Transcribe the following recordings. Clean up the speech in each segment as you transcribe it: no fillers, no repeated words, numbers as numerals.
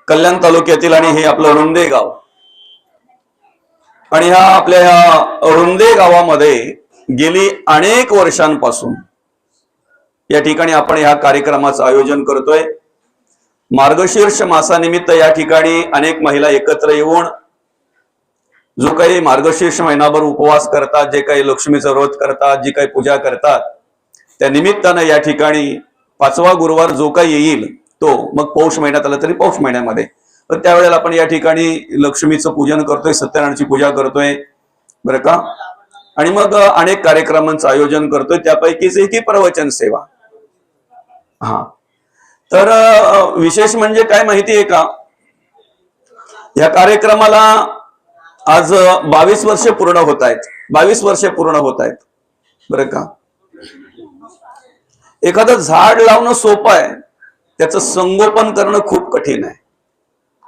कल्याण तालुक्यातील आणि हे आपलं रुंदे गाव. आणि ह्या रुंदे गावामध्ये गेली अनेक वर्षांपासून या ठिकाणी आपण ह्या कार्यक्रमाचं आयोजन करतोय. मार्गशीर्ष मासानिमित्त या ठिकाणी अनेक महिला एकत्र येऊन जो काही मार्गशीर्ष महिनाभर उपवास करतात, जे काही लक्ष्मीचं व्रत करतात, जी काही पूजा करतात, त्या निमित्तानं या ठिकाणी 5वा गुरुवार जो काही येईल तो मग पौष महिन्यात आला तरी पौष महिन्यामध्ये, तर त्यावेळेला आपण या ठिकाणी लक्ष्मीचं पूजन करतोय, सत्यनारायणची पूजा करतोय बरं का. आणि मग अनेक कार्यक्रमांचं आयोजन करतोय, त्यापैकीच एक ही प्रवचन सेवा. हा, तर विशेष म्हणजे काय माहिती आहे का, या कार्यक्रमाला आज 22 वर्ष पूर्ण होत आहेत. 22 वर्ष पूर्ण होत आहेत बरं का. एखादं झाड लावणं सोपं आहे, त्याचं संगोपन करणं खूप कठीण आहे.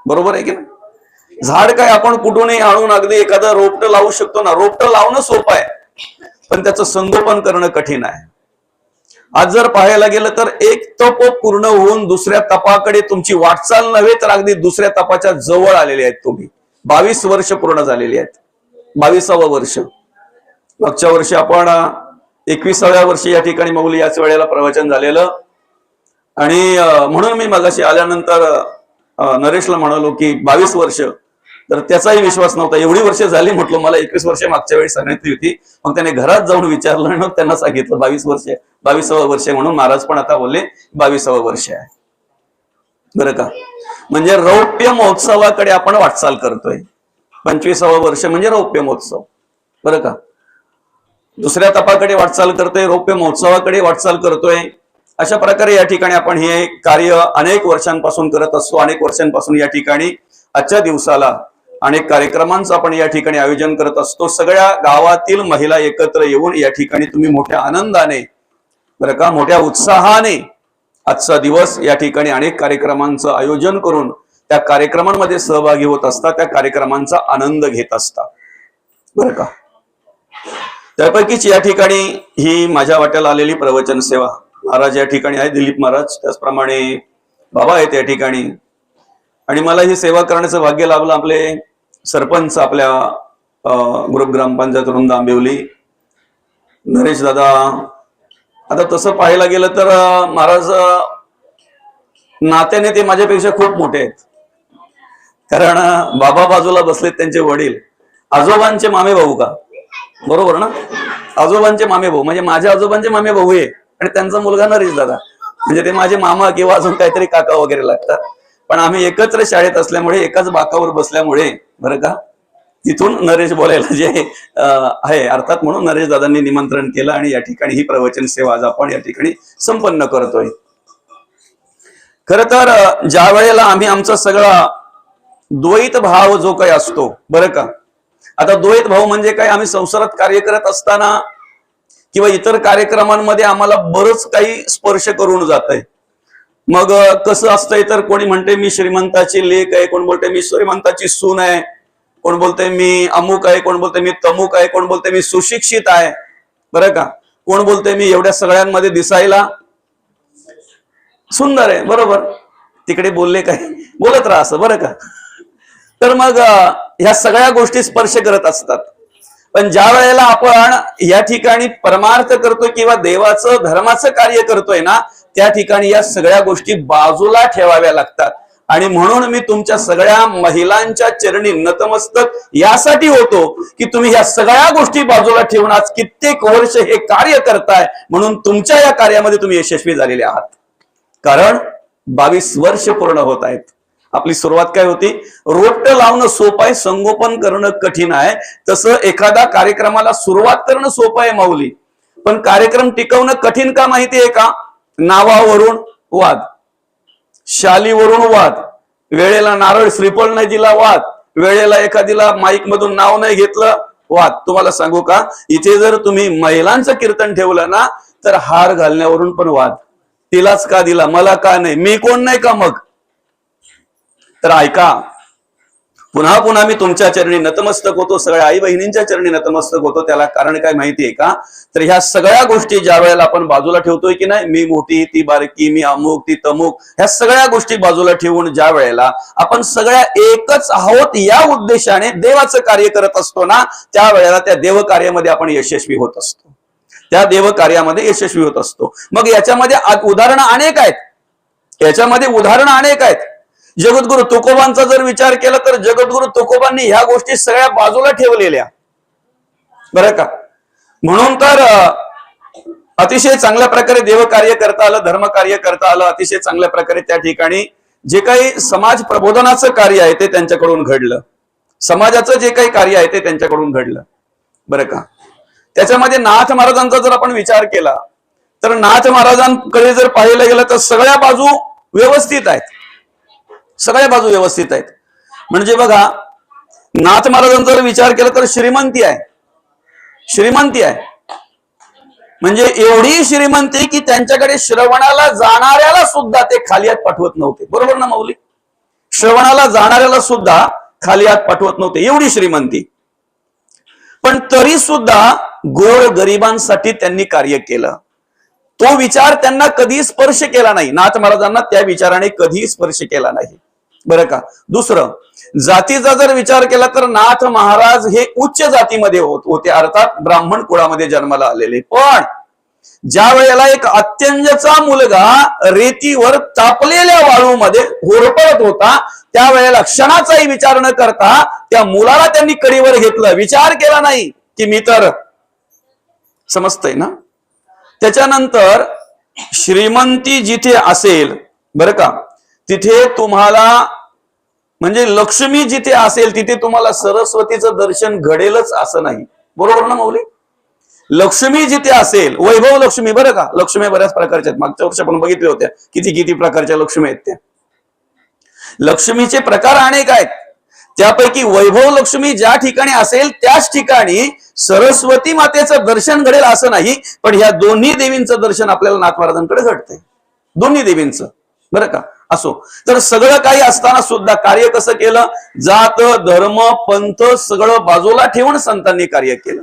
बरोबर आहे की नाही? झाड काय आपण कुठूनही आणून अगदी एखादं रोपटं लावू शकतो ना, रोपटं लावणं सोपं आहे, पण त्याचं संगोपन करणं कठीण आहे. आज जर पाहायला गेलं तर एक तप पूर्ण होऊन दुसऱ्या तपाकडे तुमची वाटचाल नव्हे तर अगदी दुसऱ्या तपाच्या जवळ आलेले आहेत तुम्ही. 22 वर्ष पूर्ण झालेली आहेत. 22वं वर्ष. मागच्या वर्षी आपण 21व्या वर्षी या ठिकाणी मौली याच वेळेला प्रवचन झालेलं. आणि म्हणून मी मगाशी आल्यानंतर नरेशला म्हणालो की 22 वर्ष, तर त्याचाही विश्वास नव्हता. एवढी वर्ष झाली म्हटलं, मला 21 वर्ष मागच्या वेळी सांगितली होती. मग त्याने घरात जाऊन विचारलं आणि मग त्यांना सांगितलं 22 वर्ष, 22वं वर्ष. म्हणून महाराज पण आता बोलले 22वं वर्ष आहे बरं का. म्हणजे रौप्य महोत्सवाकडे आपण वाटचाल करतोय. 25वं वर्ष म्हणजे रौप्य महोत्सव बरं का. दुसऱ्या तपाकडे वाटचाल करतोय, रौप्य महोत्सवाकडे वाटचाल करतोय. अशा प्रकारे या ठिकाणी आपण हे कार्य अनेक वर्षांपासून करत असतो. अनेक वर्षांपासून या ठिकाणी आजच्या दिवसाला अनेक कार्यक्रमांचं आपण या ठिकाणी आयोजन करत असतो. सगळ्या गावातील महिला एकत्र येऊन या ठिकाणी तुम्ही मोठ्या आनंदाने बरं का, मोठ्या उत्साहाने आजचा दिवस या ठिकाणी अनेक कार्यक्रमांचं आयोजन करून त्या कार्यक्रमांमध्ये सहभागी होत असतात, त्या कार्यक्रमांचा आनंद घेत असतात बरं का. त्यापैकीच या ठिकाणी ही माझ्या वाट्याला आलेली प्रवचन सेवा. महाराज या ठिकाणी आहे, दिलीप महाराज, त्याचप्रमाणे बाबा आहेत या ठिकाणी. आणि मला ही सेवा करण्याचं भाग्य लाभलं. आपले सरपंच आपल्या ग्रुप ग्रामपंचायत रुंद आंबिवली नरेश दादा. आता तसं पाहायला गेलं तर महाराज नात्याने ते माझ्यापेक्षा खूप मोठे आहेत. कारण बाबा बाजूला बसलेत, त्यांचे वडील आजोबांचे मामे भाऊ का, बरोबर ना, आजोबांचे मामे भाऊ, म्हणजे माझ्या आजोबांचे मामे भाऊ आहे आणि त्यांचा मुलगा नरेश दादा. म्हणजे ते माझे मामा किंवा अजून काहीतरी काका वगैरे लागतात. पण आम्ही एकत्र शाळेत असल्यामुळे, एकाच बाकावर बसल्यामुळे बरं का, तिथून नरेश बोलायला जे आहे अर्थात. म्हणून नरेश दादांनी निमंत्रण केलं आणि या ठिकाणी ही प्रवचन सेवा आज आपण या ठिकाणी संपन्न करतोय. खर तर ज्या वेळेला आम्ही आमचा सगळा द्वैत भाव जो काही असतो बरं का, आता द्वैत भाव म्हणजे काय, आम्ही संसारात कार्य करत असताना किंवा इतर कार्यक्रमांमध्ये आम्हाला बरंच काही स्पर्श करून जात आहे. मग कसं असतंय तर कोणी म्हणते मी श्रीमंताची लेक आहे, कोण बोलते मी श्रीमंताची सून आहे, कोण बोलते मी अमुक आहे, कोण बोलते मी तमुक आहे, कोण बोलते मी सुशिक्षित आहे बरं का, कोण बोलते मी एवढ्या सगळ्यांमध्ये दिसायला सुंदर आहे. बरोबर, तिकडे बोलले काय, बोलत राहा असं बरं का. तर मग ह्या सगळ्या गोष्टी स्पर्श करत असतात. पण ज्या वेळेला आपण या ठिकाणी परमार्थ करतोय किंवा देवाचं धर्माचं कार्य करतोय ना, त्या ठिकाणी या सगळ्या गोष्टी बाजूला ठेवाव्या लागतात. आणि म्हणून मी तुमच्या सगळ्या महिलांच्या चरणी नतमस्तक यासाठी होतो की तुम्ही ह्या सगळ्या गोष्टी बाजूला ठेवून आज कित्येक वर्ष हे कार्य करताय. म्हणून तुमच्या या कार्यामध्ये तुम्ही यशस्वी झालेले आहात. कारण 22 वर्ष पूर्ण होत आहेत. आपली सुरुवात काय होती, रोपटं लावणं सोपं आहे, संगोपन करणं कठीण आहे. तसं एखादा कार्यक्रमाला सुरुवात करणं सोपं आहे माऊली, पण कार्यक्रम टिकवणं कठीण का माहिती आहे का. नावावरून वाद, शालीवरून वाद, वेळेला नारळ श्रीफळ नाही दिला वाद, वेळेला एखादीला माईक मधून नाव नाही घेतलं वाद. तुम्हाला सांगू का, इथे जर तुम्ही महिलांचं कीर्तन ठेवलं ना तर हार घालण्यावरून पण वाद. तिलाच का दिला, मला का नाही, मी कोण नाही का मग. तर ऐका, पुन्हा पुन्हा मी तुमच्या चरणी नतमस्तक होतो, सगळ्या आई बहिणींच्या चरणी नतमस्तक होतो. त्याला कारण काय माहितीये का? तर ह्या सगळ्या गोष्टी ज्या वेळेला आपण बाजूला ठेवतोय की नाही, मी मोठी ती बारकी, मी अमुक ती तमुक, ह्या सगळ्या गोष्टी बाजूला ठेवून ज्या वेळेला आपण सगळ्या एकच आहोत या उद्देशाने देवाचं कार्य करत असतो ना, त्यावेळेला त्या देव कार्यामध्ये आपण यशस्वी होत असतो. त्या देव कार्यामध्ये यशस्वी होत असतो. मग याच्यामध्ये उदाहरणं अनेक आहेत, याच्यामध्ये उदाहरणं अनेक आहेत. जगद्गुरु तुकोबांचा जर विचार केला तर जगद्गुरु तुकोबांनी ह्या गोष्टी सगळ्या बाजूला ठेवलेल्या, बरं का. म्हणून तर अतिशय चांगल्या प्रकारे देव कार्य करता आलं, धर्म कार्य करता आलं. अतिशय चांगल्या प्रकारे त्या ठिकाणी जे काही समाज प्रबोधनाचं कार्य आहे ते त्यांच्याकडून घडलं, समाजाचं जे काही कार्य आहे ते त्यांच्याकडून घडलं, बरं का. त्याच्यामध्ये नाथ महाराजांचा जर आपण विचार केला तर नाथ महाराजांकडे जर पाहिलं गेलं तर सगळ्या बाजू व्यवस्थित आहेत, सगळ्या बाजू व्यवस्थित आहेत. म्हणजे बघा, नाथ महाराजांचा जर विचार केला तर श्रीमंती आहे, श्रीमंती आहे. म्हणजे एवढी श्रीमंती की त्यांच्याकडे श्रवणाला जाणाऱ्याला सुद्धा ते खाली हात पाठवत नव्हते. बरोबर ना माऊली? श्रवणाला जाणाऱ्याला सुद्धा खाली हात पाठवत नव्हते, एवढी श्रीमंती. पण तरी सुद्धा गोर गरिबांसाठी त्यांनी कार्य केलं. तो विचार त्यांना कधी स्पर्श केला नाही, नाथ महाराजांना त्या विचाराने कधी स्पर्श केला नाही, बरं का. दुसरं, जातीचा जर विचार केला तर नाथ महाराज हे उच्च जातीमध्ये होते, अर्थात ब्राह्मण कुळामध्ये जन्माला आलेले. पण ज्या वेळेला एक अत्यंजचा मुलगा रेतीवर तापलेल्या वाळूमध्ये होरपळत होता, त्यावेळेला क्षणाचाही विचार न करता त्या मुलाला त्यांनी कडीवर घेतलं. विचार केला नाही की मी तर, समजतंय ना. त्याच्यानंतर श्रीमंती जिथे असेल, बरं का, तिथे तुम्हाला, म्हणजे लक्ष्मी जिथे असेल तिथे तुम्हाला सरस्वतीचं दर्शन घडेलच असं नाही. बरोबर ना माऊली? लक्ष्मी जिथे असेल, वैभव लक्ष्मी, बरं का. लक्ष्मी बऱ्याच प्रकारच्या आहेत, मागच्या वर्षी आपण बघितल्या होत्या किती किती प्रकारच्या लक्ष्मी आहेत. त्या लक्ष्मीचे प्रकार अनेक आहेत. त्यापैकी वैभव लक्ष्मी ज्या ठिकाणी असेल त्याच ठिकाणी सरस्वती मातेचं दर्शन घडेल असं नाही. पण ह्या दोन्ही देवींचं दर्शन आपल्याला नाथ महाराजांकडे घडतंय, दोन्ही देवींचं, बरं का. असो, तर सगळं काही असताना सुद्धा कार्य कसं केलं? जात धर्म पंथ सगळं बाजूला ठेवून संतांनी कार्य केलं,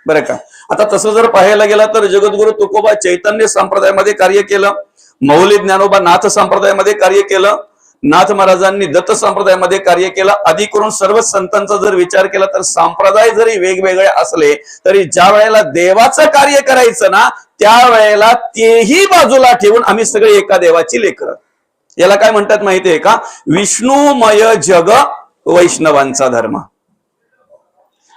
बरं का. आता तसं जर पाहायला गेलं तर जगद्गुरु तुकोबा चैतन्य संप्रदायामध्ये कार्य केलं, मौली ज्ञानोबा नाथ संप्रदायामध्ये कार्य केलं, नाथ महाराजांनी दत्त संप्रदायामध्ये कार्य केलं. आदी करून सर्व संतांचा जर विचार केला तर संप्रदाय जरी वेगवेगळे असले तरी ज्या वेळेला देवाचं कार्य करायचं ना, त्यावेळेला तेही बाजूला ठेवून आम्ही सगळे एका देवाची लेकरं. याला काय म्हणतात माहितीये का? विष्णुमय जग वैष्णवांचा धर्म.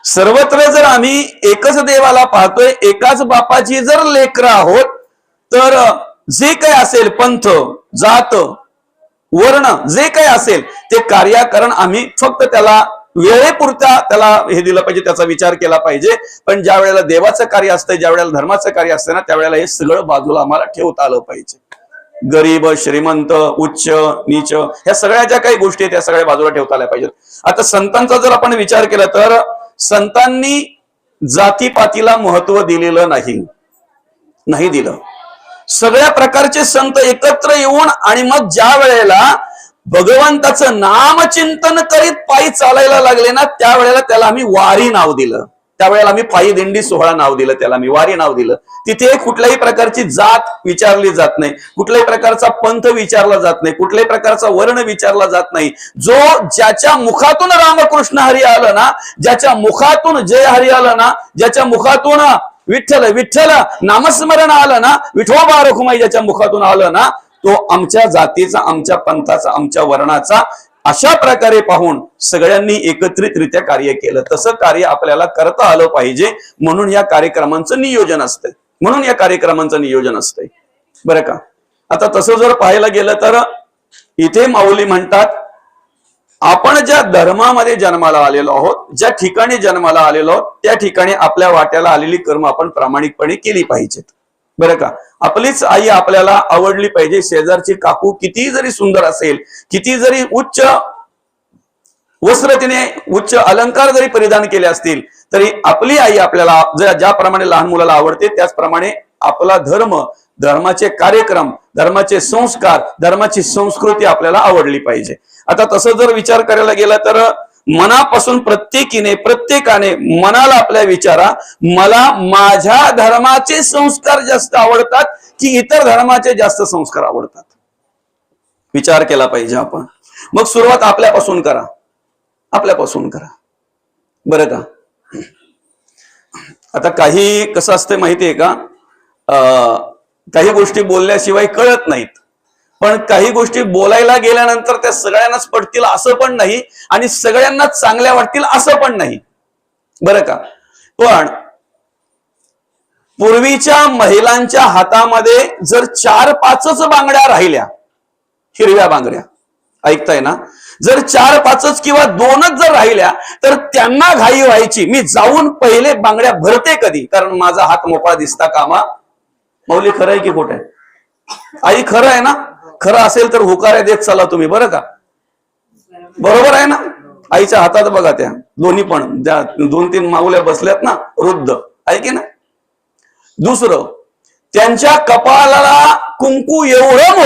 सर्वत्र जर आम्ही एकच देवाला पाहतोय, एकाच बापाची जर लेकरं आहोत, तर जे काही असेल पंथ जात वर्ण जे काही असेल ते कार्याकरण आम्ही फक्त त्याला वेळेपुरता त्याला हे दिलं पाहिजे, त्याचा विचार केला पाहिजे. पण ज्या वेळेला देवाचं कार्य असतं, ज्या वेळेला धर्माचं कार्य असतं ना, त्यावेळेला हे सगळं बाजूला आम्हाला ठेवता आलं पाहिजे. गरीब श्रीमंत उच्च नीच ह्या सगळ्या ज्या काही गोष्टी आहेत त्या सगळ्या बाजूला ठेवता आल्या पाहिजेत. आता संतांचा जर आपण विचार केला तर संतांनी जातीपातीला महत्व दिलेलं नाही दिलं. सगळ्या प्रकारचे संत एकत्र येऊन आणि मग ज्या वेळेला भगवंताचं नामचिंतन करीत पायी चालायला लागले ना, त्यावेळेला त्याला आम्ही वारी नाव दिलं. त्यावेळेला आम्ही पायी दिंडी सोहळा नाव दिलं, त्याला मी वारी नाव दिलं. तिथे कुठल्याही प्रकारची जात विचारली जात नाही, कुठल्याही प्रकारचा पंथ विचारला जात नाही, कुठल्याही प्रकारचा वर्ण विचारला जात नाही. जो ज्याच्या मुखातून रामकृष्ण हरी आलं ना, ज्याच्या मुखातून जय हरी आलं ना, ज्याच्या मुखातून विठ्ठल विठ्ठल नामस्मरण आलं ना, विठोबा रखुमाई ज्याच्या मुखातून आलं ना, तो आमच्या जातीचा, आमच्या पंथाचा, आमच्या वर्णाचा अशा प्रकारे पाहून सगळ्यांनी एकत्रितरित्या कार्य केलं. तसं कार्य आपल्याला करता आलं पाहिजे, म्हणून या कार्यक्रमांचं नियोजन असतंय, म्हणून या कार्यक्रमांचं नियोजन असतंय, बरं का. आता तसं जर पाहायला गेलं तर इथे माऊली म्हणतात, आपण ज्या धर्मामध्ये जन्माला आलेलो आहोत, ज्या ठिकाणी जन्माला आलेलो आहोत, त्या ठिकाणी आपल्या वाट्याला आलेली कर्म आपण प्रामाणिकपणे केली पाहिजेत, बरं का. आपलीच आई आपल्याला आवडली पाहिजे. शेजारची काकू किती जरी सुंदर असेल, किती जरी उच्च वस्त्र तिने उच्च अलंकार जरी परिधान केले असतील, तरी आपली आई आपल्याला ज्याप्रमाणे लहान मुलाला आवडते त्याचप्रमाणे आपला धर्म, धर्माचे कार्यक्रम, धर्माचे संस्कार, धर्माची संस्कृती आपल्याला आवडली पाहिजे. आता तसं जर विचार करायला गेला तर मनापासून प्रत्येकाने मनाला आपल्या विचारा, मला माझ्या धर्माचे संस्कार जास्त आवडतात की इतर धर्माचे जास्त संस्कार आवडतात? विचार केला पाहिजे आपण. मग सुरुवात आपल्यापासून करा, आपल्यापासून करा, बरं का? आता काही कसं असतं माहितीये का, काही गोष्टी बोलल्याशिवाय कळत नाहीत, पण काही गोष्टी बोलायला गेल्यानंतर त्या सगळ्यांनाच पटतील असं पण नाही आणि सगळ्यांनाच चांगल्या वाटतील असं पण नाही, बरं का? पण पूर्वीच्या महिलांच्या हातामध्ये जर 4-5च बांगड्या राहिल्या, हिरव्या बांगड्या, ऐकताय ना, जर 4-5च किंवा 2च जर राहिल्या तर त्यांना घाई व्हायची, मी जाऊन पहिले बांगड्या भरते कधी, कारण माझा हात मोकळा दिसता कामा. मौली खरं आहे की खोटं आहे? आई खरं आहे ना? खरं असेल तर हुकाऱ्या देत चला तुम्ही, बरं का? बरोबर आहे ना? आईच्या हातात बघा त्या दोन्ही पण, त्या 2-3 माऊल्या बसल्यात ना वृद्ध, आहे की ना? दुसरं, त्यांच्या कपाळाला कुंकू एवढं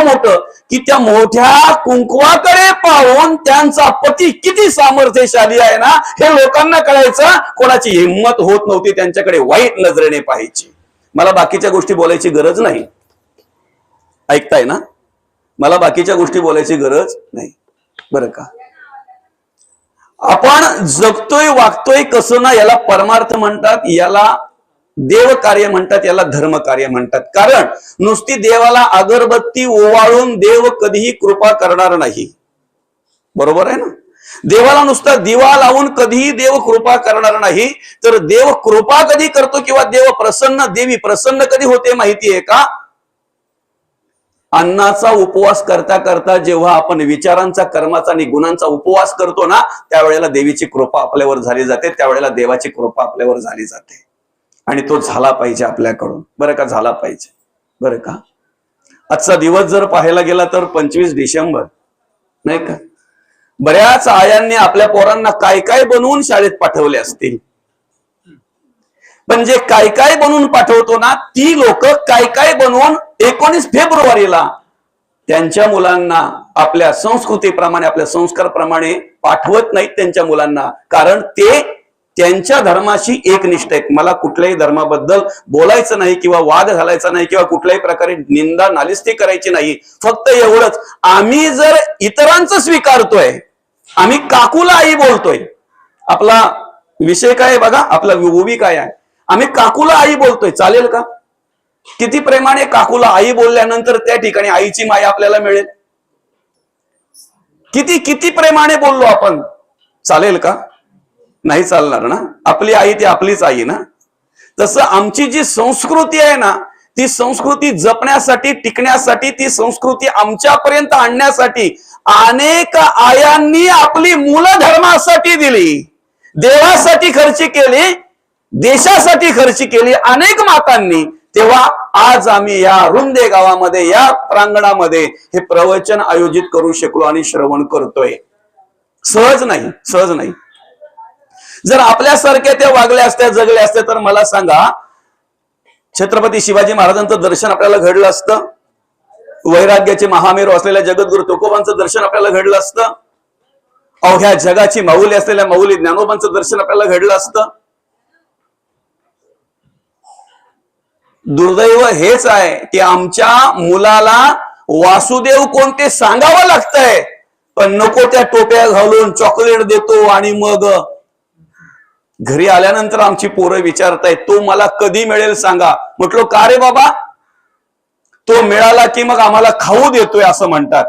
मोठं की त्या मोठ्या कुंकवाकडे पाहून त्यांचा पती किती सामर्थ्यशाली आहे ना हे लोकांना कळायचं. कोणाची हिंमत होत नव्हती त्यांच्याकडे वाईट नजरेने पाहायची. मला बाकीच्या गोष्टी बोलायची गरज नाही, ऐकताय ना? मला बाकीच्या गोष्टी बोलायची गरज नाही, बरं का? आपण जगतोय वागतोय कसं ना, याला परमार्थ म्हणतात, याला देव कार्य म्हणतात, याला धर्म कार्य म्हणतात. कारण नुसती देवाला अगरबत्ती ओवाळून देव कधीही कृपा करणार नाही, बरोबर आहे ना? देवाला नुसता दिवा लावून कधीही देव कृपा करणार नाही. तर देव कृपा कधी करतो किंवा देवी प्रसन्न कधी होते माहितीये का? अन्नाचा उपवास करता करता जेव्हा आपण विचारांचा, कर्माचा आणि गुणांचा उपवास करतो ना, त्यावेळेला देवीची कृपा आपल्यावर झाली जाते, त्यावेळेला देवाची कृपा आपल्यावर झाली जाते. आणि तो झाला पाहिजे आपल्याकडून, बरं का? झाला पाहिजे, बरं का? आजचा दिवस जर पाहायला गेला तर 25 डिसेंबर, नाही का? बऱ्याच आयांनी आपल्या पोरांना काय काय बनवून शाळेत पाठवले असतील, पण जे काय काय बनवून पाठवतो ना, ती लोक काय काय बनवून 19 फेब्रुवारीला त्यांच्या मुलांना आपल्या संस्कृतीप्रमाणे, आपल्या संस्कारप्रमाणे पाठवत नाहीत त्यांच्या मुलांना. कारण ते त्यांच्या धर्माशी एकनिष्ठ आहेत. मला कुठल्याही धर्माबद्दल बोलायचं नाही किंवा वाद घालायचा नाही किंवा कुठल्याही प्रकारे निंदा नालिस्ती करायची नाही. फक्त एवढंच, आम्ही जर इतरांचं स्वीकारतोय, आम्ही काकूला आई बोलतोय, आपला विषय काय आहे बघा, आपला उभी काय आहे, आम्ही काकूला आई बोलतोय, चालेल का? किती प्रेमाने काकूला आई बोलल्यानंतर त्या ठिकाणी आईची माया आपल्याला मिळेल? किती किती प्रेमाने बोललो आपण, चालेल का? नाही चालणार ना. आपली आई ती आपलीच आई ना. तसं आमची जी संस्कृती आहे ना, ती संस्कृती जपण्यासाठी, टिकण्यासाठी, ती संस्कृती आमच्यापर्यंत आणण्यासाठी अनेक आयांनी आपली मुलं धर्मासाठी दिली, देवासाठी खर्च केली, देशासाठी खर्च केली अनेक मातांनी. तेव्हा आज आम्ही या रुंदे गावामध्ये, या प्रांगणामध्ये हे प्रवचन आयोजित करू शकलो आणि श्रवण करतोय. सहज नाही, सहज नाही. जर आपल्यासारख्या त्या वागल्या असत्या, जगल्या असत्या, तर मला सांगा, छत्रपती शिवाजी महाराजांचं दर्शन आपल्याला घडलं असतं, वैराग्याचे महामेरू असलेल्या जगद्गुरु तुकोबांचं दर्शन आपल्याला घडलं असतं, अवघ्या जगाची माऊली असलेल्या माऊली ज्ञानोबांचं दर्शन आपल्याला घडलं असतं. दुर्दैव हेच आहे की आमच्या मुलाला वासुदेव कोणते सांगावं लागतंय, पण नको त्या टोप्या घालून चॉकलेट देतो आणि मग घरी आल्यानंतर आमची पोरं विचारतायत, तो मला कधी मिळेल सांगा. म्हटलो का रे बाबा? तो मिळाला की मग आम्हाला खाऊ देतोय असं म्हणतात.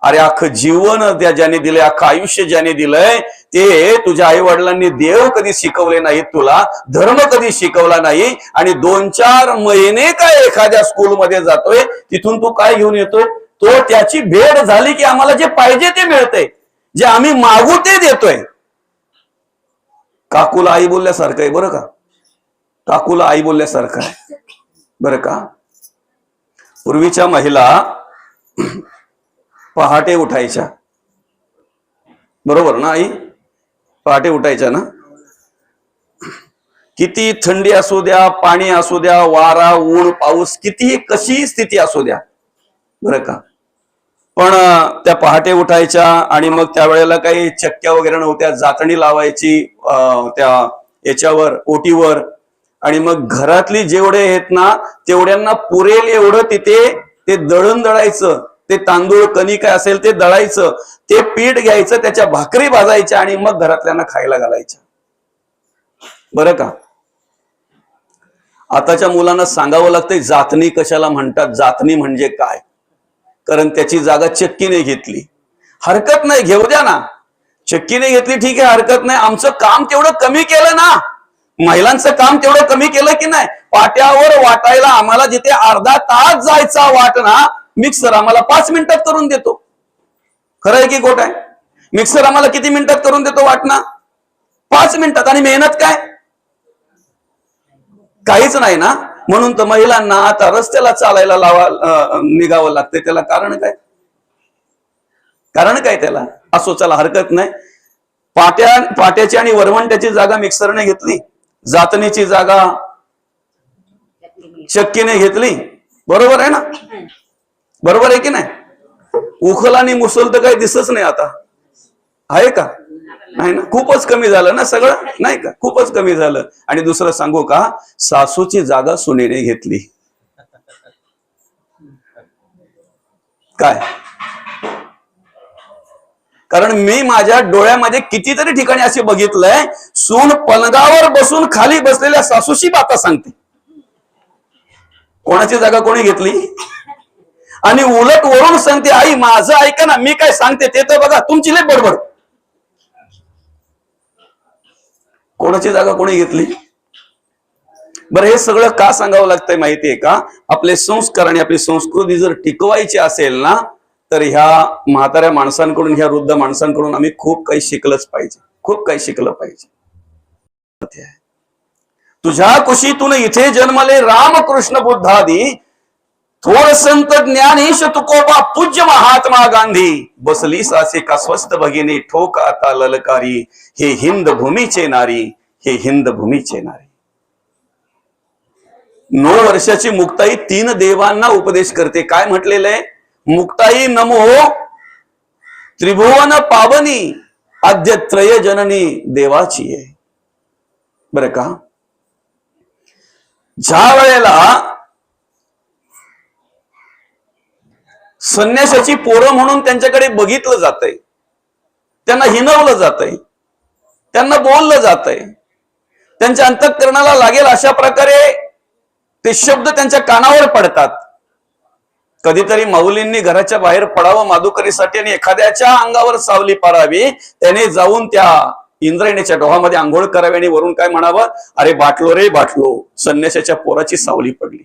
अरे अख्खं जीवन त्या ज्याने दिलंय, अख्खं आयुष्य ज्याने दिलंय, ते तुझ्या आई वडिलांनी देव कधी शिकवले नाहीत, तुला धर्म कधी शिकवला नाही. आणि 2-4 महिने काय एखाद्या स्कूलमध्ये जातोय, तिथून तू काय घेऊन येतोय? तो त्याची भेट झाली की आम्हाला जे पाहिजे ते मिळतंय, जे आम्ही मागू ते देतोय. काकूला आई बोलल्यासारखं आहे, बरं का? काकूला आई बोलल्यासारखं आहे, बरं का? पूर्वीच्या महिला पहाटे उठायच्या, बरोबर ना आई? पहाटे उठायच्या ना. किती थंडी असू द्या, पाणी असू द्या, वारा, ऊन, पाऊस, कितीही कशीही स्थिती असू द्या, बरं का? पण त्या पहाटे उठायच्या आणि मग त्यावेळेला काही चक्क्या वगैरे नव्हत्या, जातणी लावायची त्या याच्यावर ओटीवर, आणि मग घरातली जेवढे आहेत ना तेवढ्यांना पुरेल एवढं तिथे ते दळण दळायचं, ते तांदूळ कणी काय असेल ते दळायचं, ते पीठ घ्यायचं, त्याच्या भाकरी भाजायच्या आणि मग घरातल्यांना खायला घालायच्या. बरं का? आताच्या मुलांना सांगावं लागतंय जातनी कशाला म्हणतात, जातनी म्हणजे काय, कारण त्याची जागा चक्कीने घेतली. हरकत नाही, घेऊ द्या ना, चक्कीने घेतली ठीक आहे, हरकत नाही. आमचं काम तेवढं कमी केलं ना, महिलांचं काम तेवढं कमी केलं की नाही. पाट्यावर वाटायला आम्हाला जिथे अर्धा तास जायचा वाट ना, मिक्सर आम्हाला 5 मिनिटात करून देतो. खरं आहे की खोट आहे? मिक्सर आम्हाला किती मिनिटात करून देतो वाटणा? 5 मिनिटात. आणि मेहनत काय? काहीच नाही ना. म्हणून तर महिलांना आता रस्त्याला चालायला निघावं लागतंय. त्याला कारण काय? कारण काय त्याला? असो, चला हरकत नाही. पाट्याची आणि वरवंट्याची जागा मिक्सरने घेतली, जातनीची जागा चक्कीने घेतली. बरोबर आहे ना? बरोबर आहे की नाही? उखल आणि मुसल तर काही दिसच नाही आता, आहे का? नाही ना, खूपच कमी झालं ना सगळं, नाही का? खूपच कमी झालं. आणि दुसरं सांगू का, सासूची जागा सुनेने घेतली. काय? कारण मी माझ्या डोळ्यामध्ये कितीतरी ठिकाणी असे बघितलंय, सून पलंगावर बसून खाली बसलेल्या सासूशी बाता सांगते. कोणाची जागा कोणी घेतली? आणि उलट वरून सांगते, आई माझं ऐका ना, मी काय सांगते ते तर बघा, तुमची लय बडबड. कोणाची जागा कोणी घेतली? बरं, हे सगळं का सांगावं लागतंय माहितीये का? आपले संस्कार आणि आपली संस्कृती जर टिकवायची असेल ना, तर ह्या म्हाताऱ्या माणसांकडून, ह्या वृद्ध माणसांकडून आम्ही खूप काही शिकलंच पाहिजे, खूप काही शिकलं पाहिजे. तुझ्या कुशीतून इथे जन्मले रामकृष्ण बुद्धादी, थोर संत ज्ञानेश तुकोबा पूज्य महात्मा गांधी, बसली सासे का स्वस्थ भगिनी, ठोक आता ललकारी, हे हिंद भूमीचे नारी, हे हिंद भूमीचे नारी. 9 वर्षाची मुक्ताई 3 देवांना उपदेश करते. काय म्हटलेलं आहे? मुक्ताई नमो त्रिभुवन पावनी, आद्य त्रय जननी देवाची आहे. बरं का? ज्या वेळेला संन्यासाची पोरं म्हणून त्यांच्याकडे बघितलं जातंय, त्यांना हिनवलं जातंय, त्यांना बोललं जातंय, त्यांच्या अंतःकरणाला लागेल अशा प्रकारे ते शब्द त्यांच्या कानावर पडतात. कधीतरी माऊलींनी घराच्या बाहेर पडावं माधुकरीसाठी आणि एखाद्याच्या अंगावर सावली पारावी, त्याने जाऊन त्या इंद्रायणीच्या डोहामध्ये आंघोळ करावी आणि वरून काय म्हणावं, अरे बाटलो रे बाटलो, संन्यासाच्या पोराची सावली पडली.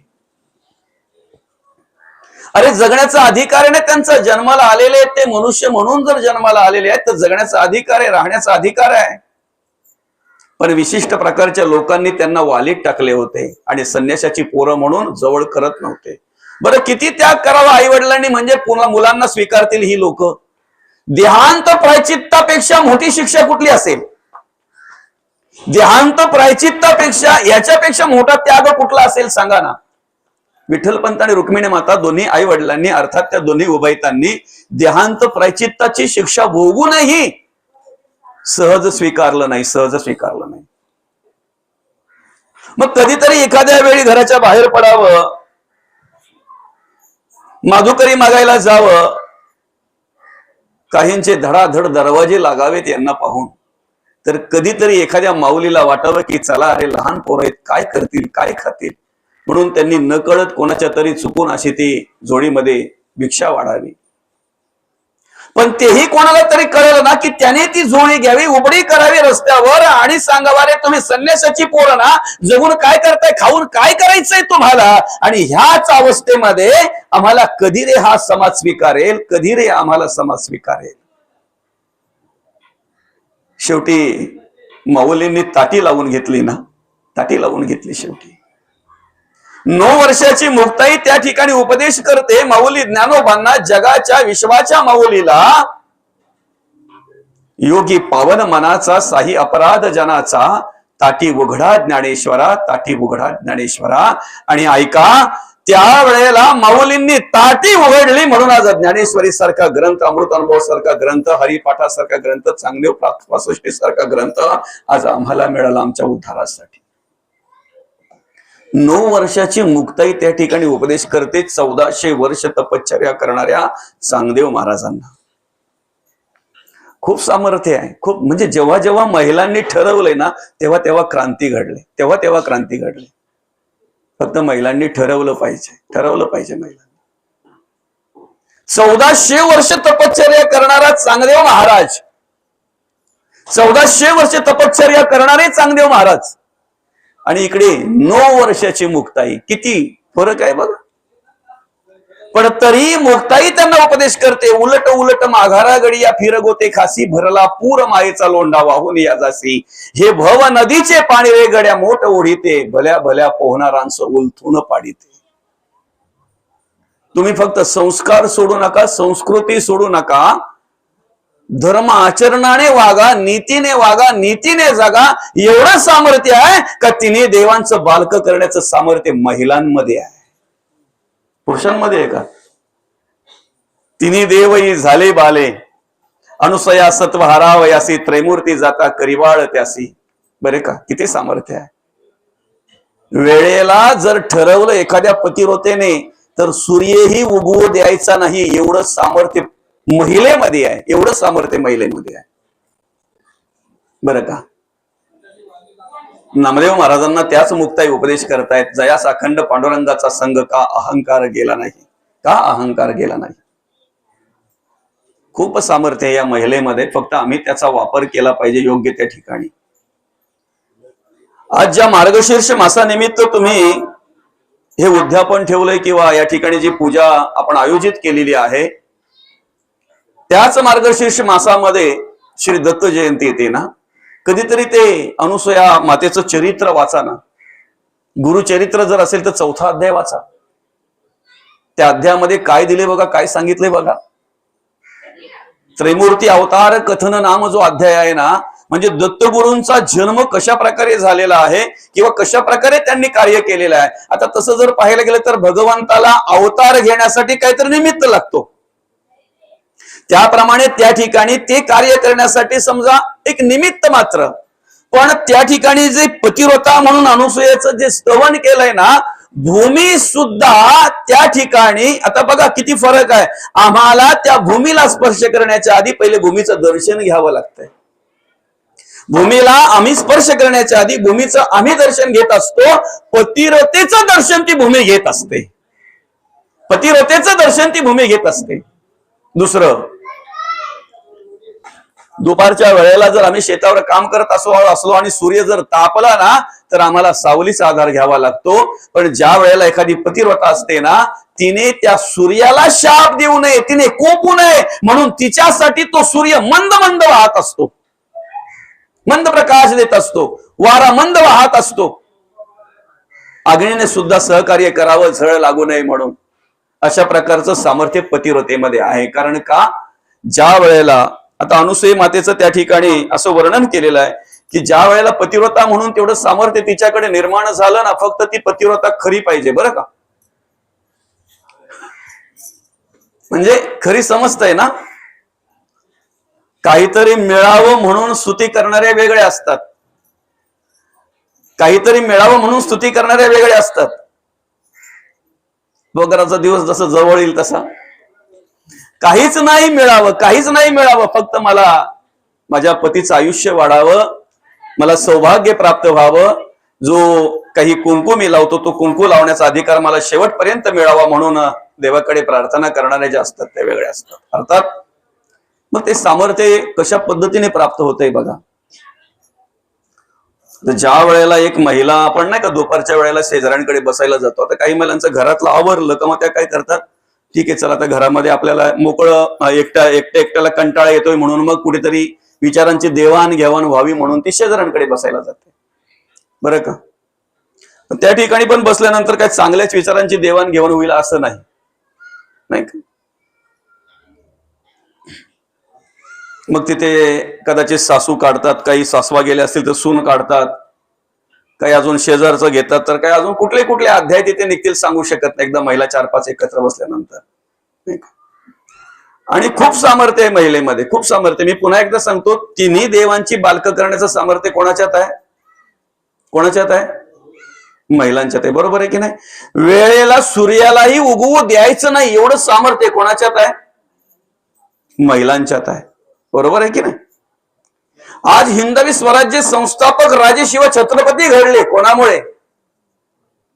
अरे जगण्याचा अधिकार आहे ना त्यांचा, जन्माला आलेले ते मनुष्य म्हणून जर जन्माला आलेले आहेत तर जगण्याचा अधिकार आहे, राहण्याचा अधिकार आहे. पण विशिष्ट प्रकारच्या लोकांनी त्यांना वालीत टाकले होते आणि संन्यासाची पोरं म्हणून जवळ करत नव्हते. बरं, किती त्याग करावा आई वडिलांनी म्हणजे पुन्हा मुलांना स्वीकारतील ही लोक? देहांत प्रायचित्तापेक्षा मोठी शिक्षा कुठली असेल? देहांत प्रायचित्तापेक्षा याच्यापेक्षा मोठा त्याग कुठला असेल सांगा ना? विठ्ठलपंत आणि रुक्मिणी माता दोन्ही आई वडिलांनी, अर्थात त्या दोन्ही उभयतांनी देहांत प्रायचित्ताची शिक्षा भोगूनही सहज स्वीकारलं नाही, सहज स्वीकारलं नाही. मग कधीतरी एखाद्या वेळी घराच्या बाहेर पडावं, माधुकरी मागायला जावं, काहींचे धडाधड दरवाजे लागावेत यांना पाहून, तर कधीतरी एखाद्या माऊलीला वाटावं की चला अरे लहान पोरं आहेत, काय करतील, काय खातील, म्हणून त्यांनी नकळत कोणाच्या तरी चुकून अशी ती जोडीमध्ये भिक्षा वाढावी. पण तेही कोणाला तरी कळलं ना की त्याने ती झोळी घ्यावी, उबडी करावी रस्त्यावर आणि सांगावा, रे तुम्ही संन्यासाची पोरं ना, जगून काय करताय, खाऊन काय करायचंय तुम्हाला, आणि ह्याच अवस्थेमध्ये आम्हाला कधी रे हा समाज स्वीकारेल, कधी रे आम्हाला समाज स्वीकारेल. शेवटी माऊलींनी ताटी लावून घेतली ना, ताटी लावून घेतली. शेवटी 9 वर्षाची मुक्ताई त्या ठिकाणी उपदेश करते माऊली ज्ञानोबांना, जगाच्या विश्वाच्या माऊलीला. योगी पावन मनाचा साही अपराध जनाचा, ताटी उघडा ज्ञानेश्वरा, ताटी उघडा ज्ञानेश्वरा. आणि ऐका, त्यावेळेला माऊलींनी ताटी उघडली म्हणून आज ज्ञानेश्वरी सारखा ग्रंथ, अमृत अनुभव सारखा ग्रंथ, हरिपाठासारखा ग्रंथ, चांगदेव पासष्टी सारखा ग्रंथ आज आम्हाला मिळाला आमच्या उद्धारासाठी. 9 वर्षाची मुक्ताई त्या ठिकाणी उपदेश करते 1400 वर्ष तपश्चर्या करणाऱ्या चांगदेव महाराजांना. खूप सामर्थ्य आहे, खूप. म्हणजे जेव्हा जेव्हा महिलांनी ठरवलंय ना तेव्हा तेव्हा क्रांती घडले, तेव्हा तेव्हा क्रांती घडली. फक्त महिलांनी ठरवलं पाहिजे महिलांनी. 1400 वर्ष तपश्चर्या करणारा चांगदेव महाराज, 1400 वर्ष तपश्चर्या करणारे चांगदेव महाराज, आणि इकडे 9 वर्षाची मुक्ताई. किती फरक आहे बघा. पण तरी मुक्ताई त्यांना उपदेश करते, उलट उलट माघारा गडिया फिरगोते खासी, भरला पूर मायेचा लोंढा वाहून या जासी, हे भव नदीचे पाणी रे गड्या मोठ ओढीते, भल्या भल्या पोहणारांचं उलथून पाडीते. तुम्ही फक्त संस्कार सोडू नका, संस्कृती सोडू नका, धर्म आचरणाने वागा, नीतीने वागा, नीतीने जगा. एवढं सामर्थ्य आहे का तिने देवांचं बालक करण्याचं सामर्थ्य महिलांमध्ये आहे, पुरुषांमध्ये आहे का? तिन्ही देवही झाले बाले, अनुसया सत्व हरावयासी, त्रैमूर्ती जाता करिवाळ त्यासी. बरे का, किती सामर्थ्य आहे. वेळेला जर ठरवलं एखाद्या पतिव्रतेने तर सूर्यही उगवू द्यायचा नाही, एवढं सामर्थ्य महिलेमध्ये आहे, एवढं सामर्थ्य महिलेमध्ये आहे. बरं का. नामदेव महाराजांना त्याच मुक्ताई उपदेश करतायत. जयास अखंड पांडुरंगाचा संग, का अहंकार गेला नाही, का अहंकार गेला नाही. खूप सामर्थ्य या महिलेमध्ये, फक्त आम्ही त्याचा वापर केला पाहिजे योग्य त्या ठिकाणी. आज ज्या मार्गशीर्ष मासानिमित्त तुम्ही हे उद्यापन ठेवलंय किंवा या ठिकाणी जी पूजा आपण आयोजित केलेली आहे, त्याच मार्गशीर्ष मासामध्ये श्री दत्त जयंती येते ना. कधीतरी ते अनुसया मातेचं चरित्र वाचा ना. गुरुचरित्र जर असेल तर 4था अध्याय वाचा. त्या अध्यायामध्ये काय दिले बघा, काय सांगितले बघा. त्रैमूर्ती अवतार कथन नाम जो अध्याय आहे ना, म्हणजे दत्तगुरूंचा जन्म कशा प्रकारे झालेला आहे किंवा कशा प्रकारे त्यांनी कार्य केलेलं आहे. आता तसं जर पाहायला गेलं तर भगवंताला अवतार घेण्यासाठी काहीतरी निमित्त लागतो. त्याप्रमाणे त्या ठिकाणी ते कार्य करण्यासाठी समजा एक निमित्त मात्र. पण त्या ठिकाणी जे पतिव्रता म्हणून अनुसूयेचं जे स्तवन केलंय ना, भूमी सुद्धा त्या ठिकाणी, आता बघा किती फरक आहे. आम्हाला त्या भूमीला स्पर्श करण्याच्या आधी पहिले भूमीचं दर्शन घ्यावं लागतंय. भूमीला आम्ही स्पर्श करण्याच्या आधी भूमीचं आम्ही दर्शन घेत असतो. पतिव्रतेचं दर्शन ती भूमी घेत असते, पतिव्रतेचं दर्शन ती भूमी घेत असते. दुसरं, दुपारच्या वेळेला जर आम्ही शेतावर काम करत असलो आणि सूर्य जर तापला ना तर आम्हाला सावलीचा आधार घ्यावा लागतो. पण ज्या वेळेला एखादी पतिव्रता असते ना, तिने त्या सूर्याला शाप देऊ नये, तिने कोपू नये म्हणून तिच्यासाठी तो सूर्य मंद मंद वाहत असतो, मंद प्रकाश देत असतो, वारा मंद वाहत असतो. अग्नीने सुद्धा सहकार्य करावं झळ लागू नये म्हणून. अशा प्रकारचं सामर्थ्य पतिव्रतेमध्ये आहे. कारण का, ज्या वेळेला आता अनुसूय मातेचं त्या ठिकाणी असं वर्णन केलेलं आहे की ज्या वेळेला पतिव्रता म्हणून तेवढं सामर्थ्य तिच्याकडे निर्माण झालं ना, फक्त ती पतिव्रता खरी पाहिजे. बरं का, म्हणजे खरी समजतंय ना. काहीतरी मिळावं म्हणून स्तुती करणारे वेगळे असतात, काहीतरी मिळावं म्हणून स्तुती करणारे वेगळे असतात. वगैरेचा दिवस जसं जवळ येईल तसा काहीच नाही मिळावं, काहीच नाही मिळावं, फक्त मला माझ्या पतीचं आयुष्य वाढावं, मला सौभाग्य प्राप्त व्हावं, जो काही कुंकू मी लावतो तो कुंकू लावण्याचा अधिकार मला शेवटपर्यंत मिळावा म्हणून देवाकडे प्रार्थना करणारे जे असतात ते वेगळे असतात. अर्थात मग ते सामर्थ्य कशा पद्धतीने प्राप्त होतंय बघा. ज्या वेळेला एक महिला, आपण नाही का दुपारच्या वेळेला शेजाऱ्यांकडे बसायला जातो, आता काही महिलांचं घरातलं आवरलं का मग त्या काय करतात, ठीक आहे चला आता घरामध्ये आपल्याला मोकळं एकट्याला कंटाळा येतोय म्हणून मग कुठेतरी विचारांची देवाणघेवाण व्हावी म्हणून ती शेजाऱ्यांकडे बसायला जाते. बरं का, त्या ठिकाणी पण बसल्यानंतर काय चांगल्याच विचारांची देवाणघेवाण होईल असं नाही, नाही का. मग तिथे कदाचित सासू काढतात, काही सासवा गेले असतील तर सून काढतात. काही अजून शेजारचं घेतात, तर काही अजून कुठले कुठले अध्याय तिथे निघतील सांगू शकत नाही, एकदा महिला 4-5 एकत्र बसल्यानंतर, नाही का? आणि खूप सामर्थ्य आहे महिलेमध्ये, खूप सामर्थ्य. मी पुन्हा एकदा सांगतो, तिन्ही देवांची बालकं करण्याचं सामर्थ्य कोणाच्यात आहे? कोणाच्यात आहे? महिलांच्यात आहे. बरोबर आहे की नाही? वेळेला सूर्यालाही उगवू द्यायचं नाही एवढं सामर्थ्य कोणाच्यात आहे? महिलांच्यात आहे. बरोबर आहे की नाही? आज हिंदवी स्वराज्य संस्थापक राजे शिव छत्रपती घडले कोणामुळे?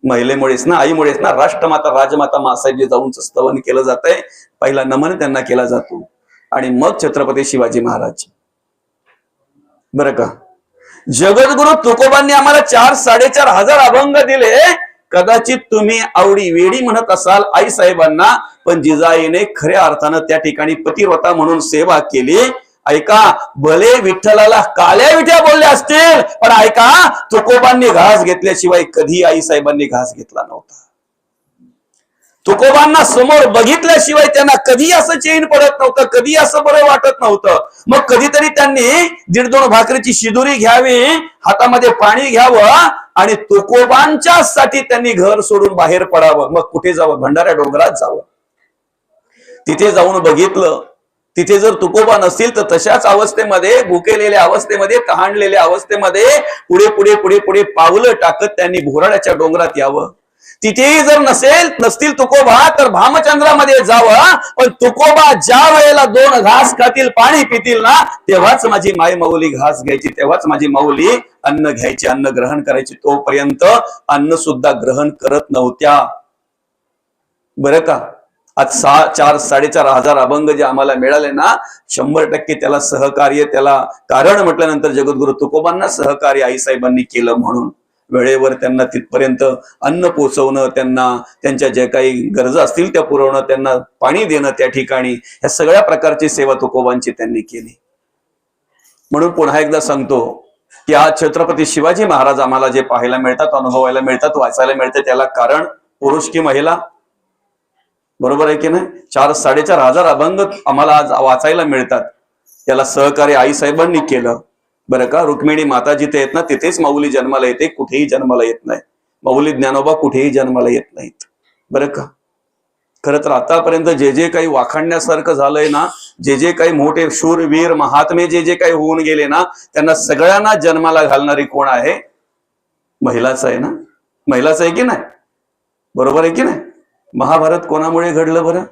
महिलेमुळेच ना, आईमुळेच ना. राष्ट्रमाता राजमाता मासाहेब जाऊन स्तवन केलं जात आहे, पहिला नमन त्यांना केला जातो, आणि मग छत्रपती शिवाजी महाराज. बरं का? जगद्गुरु तुकोबांनी आम्हाला 4-4.5 हजार अभंग दिले. कदाचित तुम्ही आवडी वेडी म्हणत असाल आई साहेबांना, पण जिजाईने खऱ्या अर्थानं त्या ठिकाणी पतिव्रता म्हणून सेवा केली. ऐका, भले विठ्ठलाला काळ्या विठ्या बोलल्या असतील, पण ऐका, तुकोबांनी घास घेतल्याशिवाय कधी आई साहेबांनी घास घेतला नव्हता. तुकोबांना समोर बघितल्याशिवाय त्यांना कधी असं चैन पडत नव्हतं, कधी असं बरं वाटत नव्हतं. मग कधीतरी त्यांनी 1.5-2 भाकरीची शिदुरी घ्यावी, हातामध्ये पाणी घ्यावं, आणि तुकोबांच्या साठी त्यांनी घर सोडून बाहेर पडावं. मग कुठे जावं? भंडारा डोंगरात जावं. तिथे जाऊन बघितलं, तिथे जर तुकोबा नसतील तर तशाच अवस्थेमध्ये, भुकेलेल्या अवस्थेमध्ये, तहानलेल्या अवस्थेमध्ये पुढे पुढे पुढे पुढे पावलं टाकत त्यांनी भोराड्याच्या डोंगरात यावं. तिथेही जर नसतील तुकोबा, तर भामचंद्रामध्ये जावं. पण तुकोबा ज्या वेळेला 2 घास खातील, पाणी पितील ना, तेव्हाच माझी माय माऊली घास घ्यायची, तेव्हाच माझी माऊली अन्न घ्यायची, अन्न ग्रहण करायची. तोपर्यंत अन्न सुद्धा ग्रहण करत नव्हत्या. बरं का? आज 4-4.5 हजार अभंग जे आम्हाला मिळाले ना, 100% त्याला सहकार्य, त्याला कारण म्हटल्यानंतर जगद्गुरु तुकोबांना सहकार्य आईसाहेबांनी केलं. म्हणून वेळेवर त्यांना तिथपर्यंत अन्न पोचवणं, त्यांना त्यांच्या ज्या काही गरजा असतील त्या पुरवणं, त्यांना पाणी देणं त्या ठिकाणी, या सगळ्या प्रकारची सेवा तुकोबांची त्यांनी केली. म्हणून पुन्हा एकदा सांगतो की आज छत्रपती शिवाजी महाराज आम्हाला जे पाहायला मिळतात, अनुभवायला मिळतात, वाचायला मिळतं, त्याला कारण पुरुष की महिला? बरोबर आहे की नाही? 4-4.5 हजार अभंग आम्हाला आज वाचायला मिळतात, त्याला सहकार्य आई साहेबांनी केलं. बरं का? रुक्मिणी माता जिथे येत ना, तिथेच माऊली जन्माला येते, कुठेही जन्माला येत नाही. माऊली ज्ञानोबा कुठेही जन्माला येत नाहीत. बरं का? खरं तर आतापर्यंत जे जे काही वाखाणण्यासारखं झालंय ना, जे जे काही मोठे शूरवीर महात्मे जे जे काही होऊन गेले ना, त्यांना सगळ्यांना जन्माला घालणारी कोण आहे? महिलाच आहे ना. महिलाच आहे की नाही? बरोबर आहे की नाही? महाभारत कोणामुळे घडलं बरं?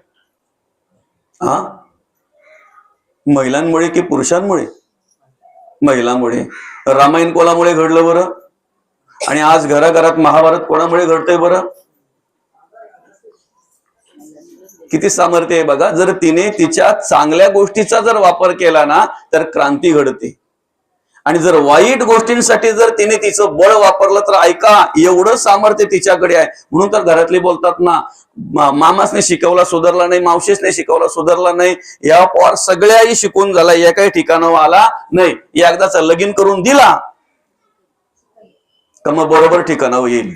हा, महिलांमुळे की पुरुषांमुळे? महिलांमुळे. रामायण कोणामुळे घडलं बरं? आणि आज घराघरात महाभारत कोणामुळे घडतंय बरं? किती सामर्थ्य आहे बघा. जर तिने तिच्या चांगल्या गोष्टीचा जर वापर केला ना, तर क्रांती घडते. आणि जर वाईट गोष्टींसाठी जर तिने तिचं बळ वापरलं तर ऐका, एवढं सामर्थ्य तिच्याकडे आहे. म्हणून तर घरातले बोलतात ना, मामासने शिकवला सुधारला नाही, मावशीसने शिकवला सुधारला नाही, या पोर सगळ्याही शिकून झाला, या काही ठिकाणावर आला नाही, एकदाच लगीन करून दिला का मग बरोबर ठिकाणावर येईल.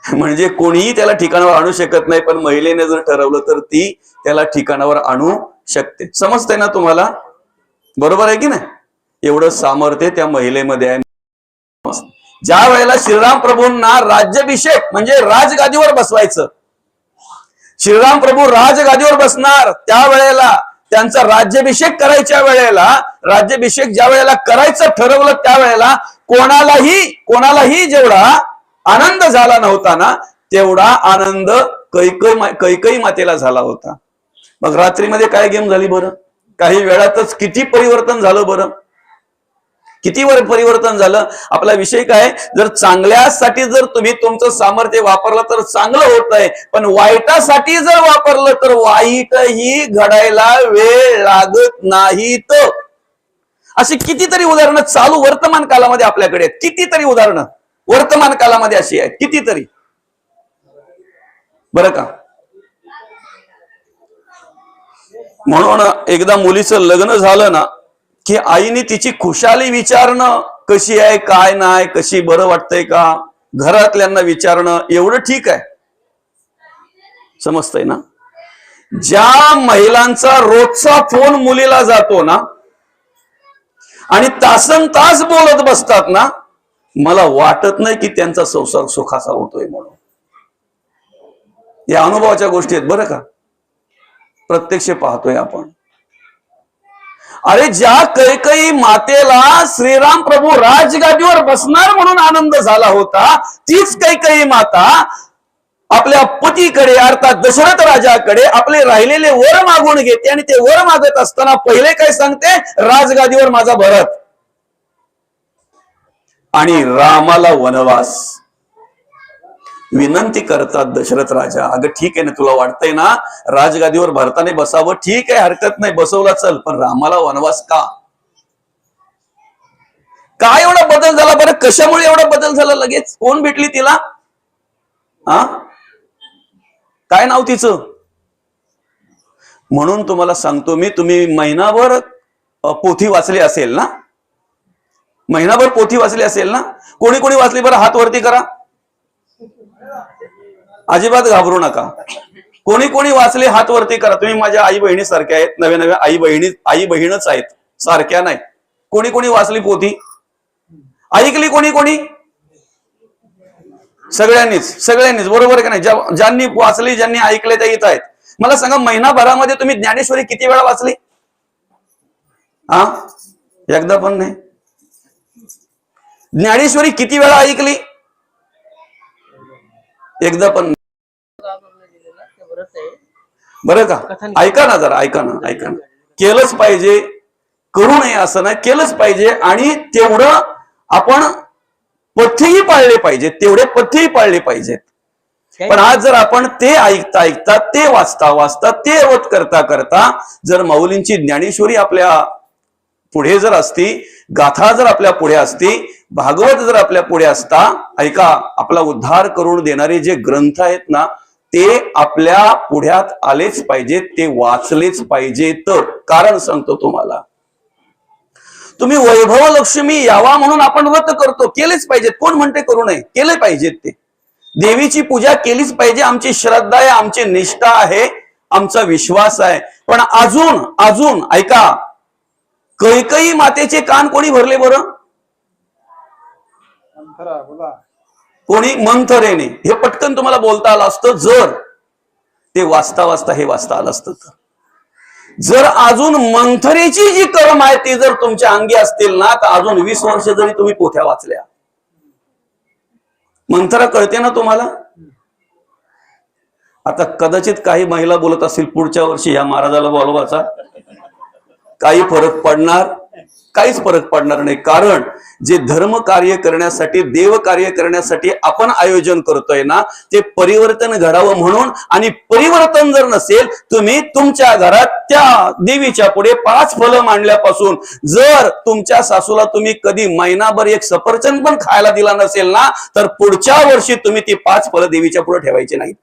म्हणजे कोणीही त्याला ठिकाणावर आणू शकत नाही, पण महिलेने जर ठरवलं तर ती त्याला ठिकाणावर आणू शकते. समजतंय ना तुम्हाला? बरोबर आहे की नाही? एवढं सामर्थ्य त्या महिलेमध्ये आहे. ज्या वेळेला श्रीराम प्रभूंना राज्याभिषेक म्हणजे राजगादीवर बसवायचं, श्रीराम प्रभू राजगादीवर बसणार, त्या वेळेला त्यांचा राज्याभिषेक करायच्या वेळेला, राज्याभिषेक ज्या वेळेला करायचं ठरवलं, त्यावेळेला कोणालाही जेवढा आनंद झाला नव्हता ना, तेवढा आनंद कैकई मातेला झाला होता. मग रात्रीमध्ये काय गेम झाली बरं? काही वेळातच किती परिवर्तन झालं बरं? किती परिवर्तन झालं? आपला विषय काय? जर चांगल्यासाठी जर तुम्ही तुमचं सामर्थ्य वापरलं तर चांगलं होत आहे, पण वाईटासाठी जर वापरलं तर वाईटही घडायला वेळ लागत नाहीत. अशी कितीतरी उदाहरणं चालू वर्तमान कालामध्ये आपल्याकडे आहेत. कितीतरी उदाहरणं वर्तमान कालामध्ये अशी आहेत, कितीतरी. बरं का? म्हणून एकदा मुलीचं लग्न झालं ना, की आईने तिची खुशाली विचारणं, कशी आहे, काय नाही, कशी, बरं वाटतंय का, घरातल्यांना विचारणं, एवढं ठीक आहे. समजतंय ना? ज्या महिलांचा रोजचा फोन मुलीला जातो ना, आणि तासन तास बोलत बसतात ना, मला वाटत नाही की त्यांचा संसार सुखाचा होतोय म्हणून. या अनुभवाच्या गोष्टी आहेत बरं का, प्रत्यक्ष पाहतोय आपण. अरे ज्या कैकई मातेला श्रीराम प्रभू राजगादीवर बसणार म्हणून आनंद झाला होता, तीच कैकई माता आपल्या पतीकडे अर्थात दशरथ राजाकडे आपले राहिलेले वर मागून घेते आणि ते वर मागत असताना पहिले काय सांगते, राजगादीवर माझा भरत आणि रामाला वनवास विनंती करतात दशरथ राजा. अगं ठीक आहे ना, तुला वाटतंय ना राजगादीवर भरताने बसावं, ठीक आहे हरकत नाही, बसवला चल, पण रामाला वनवास का? काय एवढा बदल झाला बरं? कशामुळे एवढा बदल झाला? लगेच कोण भेटली तिला? हा, काय नाव तिचं? म्हणून तुम्हाला सांगतो मी, तुम्ही महिनाभर पोथी वाचली असेल ना, महिनाभर पोथी वाचली असेल ना, कोणी कोणी वाचली बरं? हात वरती करा. अजिबात घाबरू नका. कोणी कोणी वाचले हात वरती करा. तुम्ही माझ्या आई बहिणी सारख्या आहेत, नव्या नव्या आई बहीणच आहेत, सारख्या नाही. कोणी कोणी वाचली पोथी? ऐकली कोणी कोणी? सगळ्यांनीच बरोबर का नाही? ज्यांनी वाचली, ज्यांनी ऐकले ते येत आहेत. मला सांगा, महिनाभरामध्ये तुम्ही ज्ञानेश्वरी किती वेळा वाचली? हा, एकदा पण नाही. ज्ञानेश्वरी किती वेळा ऐकली? एकदा पण. बरं का, ऐका ना जरा, ऐका ना. केलंच पाहिजे, करू नये असं नाही, केलंच पाहिजे. आणि तेवढं आपण पथ्यही पाळले पाहिजेत, तेवढे पथ्यही पाळले पाहिजेत. पण आज जर आपण ते ऐकता ते वाचता ते रोध करता जर माऊलींची ज्ञानेश्वरी आपल्या पुढे जर असती, गाथा जर आपल्या पुढे असती, भागवत जर आपल्या पुढे असता, ऐका, आपला उद्धार करून देणारे जे ग्रंथ आहेत ना, ते आपल्या पुढ्यात आलेच पाहिजेत, ते वाचलेच पाहिजेत. कारण सांगतो तुम्हाला, तुम्ही वैभव लक्ष्मी यावा म्हणून आपण व्रत करतो, केलेच पाहिजेत. कोण म्हणते करू नये? केले पाहिजेत. ते देवीची पूजा केलीच पाहिजे. आमची श्रद्धा आहे, आमची निष्ठा आहे, आमचा विश्वास आहे. पण अजून ऐका, कैकई मातेचे कान कोणी भरले बरं? कोणी? मंथरेने. हे पटकन तुम्हाला बोलता आलं असतं जर ते वाचता हे वाचता आलं असतं. जर अजून मंथरेची जी कर्म आहे ती जर तुमच्या अंगी असतील ना, तर अजून 20 वर्ष जरी तुम्ही पोथ्या वाचल्या. मंथरा कळते ना तुम्हाला? आता कदाचित काही महिला बोलत असतील, पुढच्या वर्षी ह्या महाराजाला बोलवाचा. काही फरक पडणार? काहीच फरक पडणार नाही. कारण जे धर्म कार्य करण्यासाठी, देव कार्य करण्यासाठी आपण आयोजन करतोय ना, ते परिवर्तन घडावं म्हणून. आणि परिवर्तन जर नसेल, तुम्ही तुमच्या घरात त्या देवीच्या पुढे 5 फलं मांडल्यापासून जर तुमच्या सासूला तुम्ही कधी महिनाभर एक सफरचंद पण खायला दिला नसेल ना, तर पुढच्या वर्षी तुम्ही ती 5 फलं देवीच्या पुढे ठेवायची नाहीत.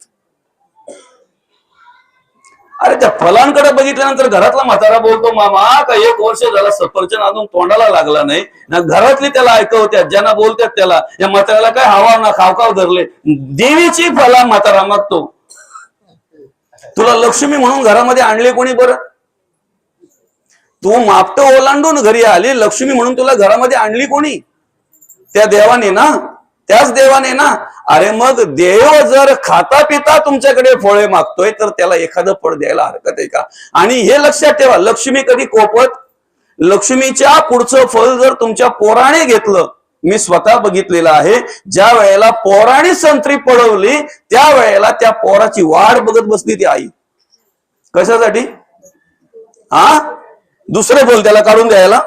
अरे त्या फलांकडे बघितल्यानंतर घरातला म्हातारा बोलतो, मामा का 1 वर्ष झाला सफरचंद अजून तोंडाला लागला नाही ना. घरातली त्याला ऐकवत्यात, ज्यांना बोलतात त्याला, या म्हाताऱ्याला काय हवा ना खावखाव धरले. देवीची फला म्हातारा मागतो. तुला लक्ष्मी म्हणून घरामध्ये आणले कोणी बरं? तू मापट ओलांडून घरी आली, लक्ष्मी म्हणून तुला घरामध्ये आणली कोणी? त्या देवाने ना, त्याच देवाने ना. अरे मग देव जर खाता पिता तुमच्याकडे फळे मागतोय, तर त्याला एखादं फळ द्यायला हरकत आहे का? आणि हे लक्षात ठेवा, लक्ष्मी कधी कोपत? लक्ष्मीच्या पुढचं फळ जर तुमच्या पोराने घेतलं, मी स्वतः बघितलेलं आहे, ज्या वेळेला पोराने संत्री पळवली, त्या वेळेला त्या पोराची वाट बघत बसली ती आई. कशासाठी? हा, दुसरे फळ त्याला काढून द्यायला.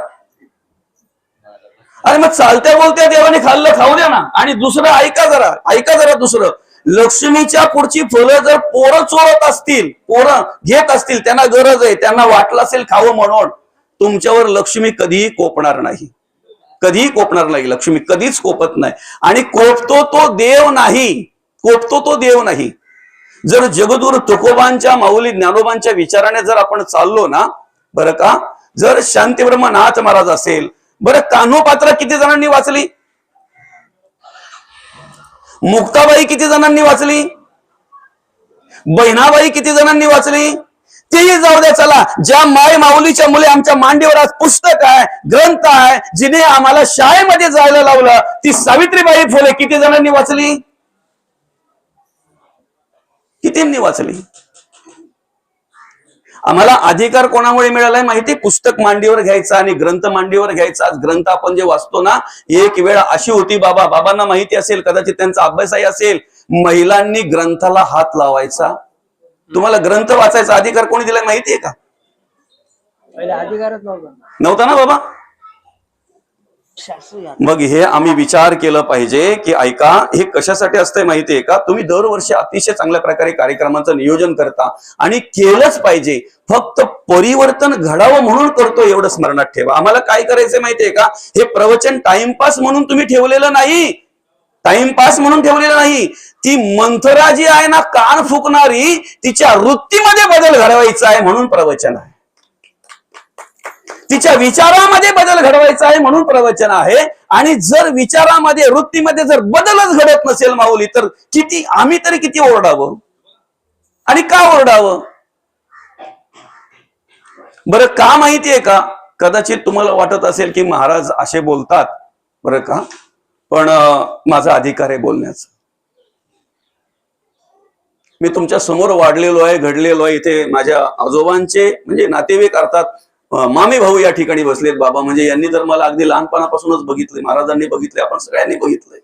अरे मग चालत्या बोलत्या देवाने खाल्लं, खाऊ द्या ना. आणि दुसरं ऐका जरा दुसरं, लक्ष्मीच्या पुढची फळं जर पोरं चोरत असतील, पोरं घेत असतील, त्यांना गरज आहे, त्यांना वाटलं असेल खावं म्हणून, तुमच्यावर लक्ष्मी कधीही कोपणार नाही. कधीही कोपणार नाही. लक्ष्मी कधीच कोपत नाही. आणि कोपतो तो देव नाही. जर जगद्गुरु तुकोबांच्या, माऊली ज्ञानोबांच्या विचाराने जर आपण चाललो ना, बरं का, जर शांतीब्रह्मनाथ महाराज असेल, बरं कान्होपात्रा किती जणांनी वाचली? मुक्ताबाई किती जणांनी वाचली? बहिणाबाई किती जणांनी वाचली? तेही जाऊ द्या. चला, ज्या माय माऊलीच्या मुले आमच्या मांडीवर आज पुस्तक आहे, ग्रंथ आहे, जिने आम्हाला शाळेमध्ये जायला लावलं, ती सावित्रीबाई फुले किती जणांनी वाचली? कितींनी वाचली? आम्हाला अधिकार कोणामुळे मिळालाय माहिती? पुस्तक मांडीवर घ्यायचा आणि ग्रंथ मांडीवर घ्यायचा. ग्रंथ आपण जे वाचतो ना, एक वेळ अशी होती, बाबांना माहिती असेल, कदाचित त्यांचा अभ्यासही असेल, महिलांनी ग्रंथाला हात लावायचा. तुम्हाला ग्रंथ वाचायचा अधिकार कोणी दिलाय माहितीये का? अधिकारच नव्हता ना बाबा. मग हे आम्ही विचार केलं पाहिजे की ऐका, हे कशासाठी असतंय माहितीये का? तुम्ही दरवर्षी अतिशय चांगल्या प्रकारे कार्यक्रमांचं नियोजन करता आणि केलंच पाहिजे. फक्त परिवर्तन घडावं म्हणून करतो एवढं स्मरणात ठेवा. आम्हाला काय करायचंय माहितीये का? हे प्रवचन टाइमपास म्हणून तुम्ही ठेवलेलं नाही. टाइमपास म्हणून ठेवलेलं नाही. ती मंथरा जी आहे ना, कान फुकणारी, तिच्या वृत्तीमध्ये बदल घडवायचा आहे म्हणून प्रवचन आहे. तिच्या विचारामध्ये बदल घडवायचा आहे म्हणून प्रवचन आहे. आणि जर विचारामध्ये, वृत्तीमध्ये जर बदलच घडत नसेल माऊली, तर आम्ही तरी किती ओरडावं आणि का ओरडावं? बरं, का माहितीये का? कदाचित तुम्हाला वाटत असेल की महाराज असे बोलतात, बरं का, पण माझा अधिकार आहे बोलण्याचा. मी तुमच्या समोर वाढलेलो आहे, घडलेलो आहे. इथे माझ्या आजोबांचे म्हणजे नातेवाईक, अर्थात मामी भाऊ या ठिकाणी बसलेत. बाबा म्हणजे यांनी तर मला अगदी लहानपणापासूनच बघितले, महाराजांनी बघितले, आपण सगळ्यांनी बघितलंय.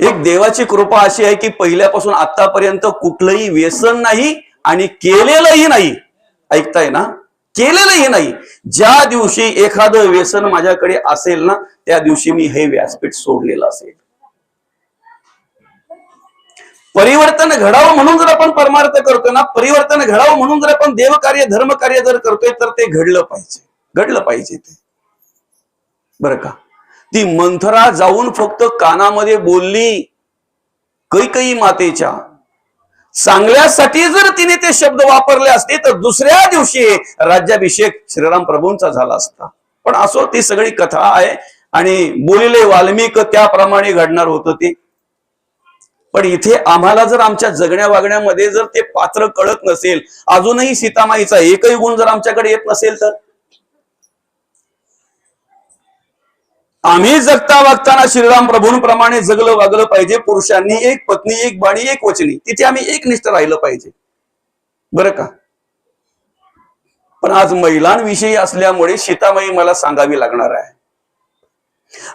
एक देवाची कृपा अशी आहे की पहिल्यापासून आतापर्यंत कुठलंही व्यसन नाही आणि केलेलंही नाही. ऐकताय ना? केलेलंही नाही. ज्या दिवशी एखादं व्यसन माझ्याकडे असेल ना, त्या दिवशी मी हे व्यासपीठ सोडलेलं असेल. परिवर्तन घडावं म्हणून जर आपण परमार्थ करतोय ना, परिवर्तन घडावं म्हणून जर आपण देवकार्य, धर्मकार्य जर करतोय, तर ते घडलं पाहिजे ते. बरं का? ती मंथरा जाऊन फक्त कानामध्ये बोलली कैकेयी मातेच्या, चांगल्यासाठी जर तिने ते शब्द वापरले असते तर दुसऱ्या दिवशी राज्याभिषेक श्रीराम प्रभूंचा झाला असता. पण असो, ती सगळी कथा आहे आणि बोलिले वाल्मिक त्याप्रमाणे घडणार होतं ते. पण इथे आम्हाला जर आमच्या जगण्या वागण्यामध्ये जर ते पात्र कळत नसेल, अजूनही सीतामाईचा एकही गुण जर आमच्याकडे येत नसेल, तर आम्ही जगता वागताना श्रीराम प्रभूंप्रमाणे जगलं वागलं पाहिजे. पुरुषांनी एक पत्नी, एक बाणी, एक वचनी, तिथे आम्ही एकनिष्ठ राहिलं पाहिजे. बरं का? पण आज महिलांविषयी असल्यामुळे सीतामाई मला सांगावी लागणार आहे.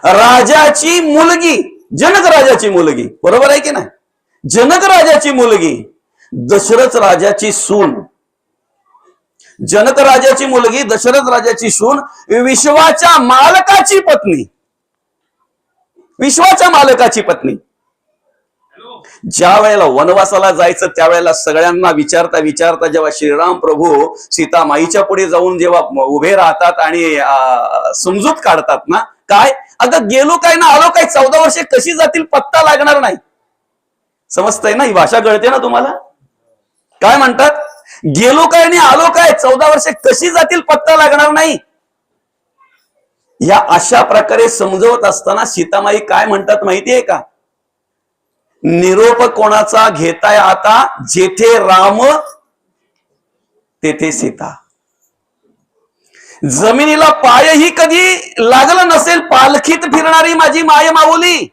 राजाची मुलगी, जनक राजाची मुलगी, बरोबर आहे की नाही? जनक राजाची मुलगी, दशरथ राजाची सून, जनक राजाची मुलगी, दशरथ राजाची सून, विश्वाच्या मालकाची पत्नी, विश्वाच्या मालकाची पत्नी. ज्या वेळेला वनवासाला जायचं त्यावेळेला सगळ्यांना विचारता विचारता जेव्हा श्रीराम प्रभू सीतामाईच्या पुढे जाऊन जेव्हा उभे राहतात आणि समजूत काढतात ना, काय अगं गेलो काय ना आलो काय, 14 वर्षे कशी जातील पत्ता लागणार नाही. समजतंय ना? ही भाषा कळते ना तुम्हाला? काय म्हणतात? गेलो काय आणि आलो काय, 14 वर्षे कशी जातील पत्ता लागणार नाही. या अशा प्रकारे समजवत असताना सीतामाई काय म्हणतात माहितीये का? निरोप कोणाचा घेताय आता, जेथे राम तेथे सीता. जमिनीला पायही कधी लागलं नसेल, पालखीत फिरणारी माझी माय माऊली,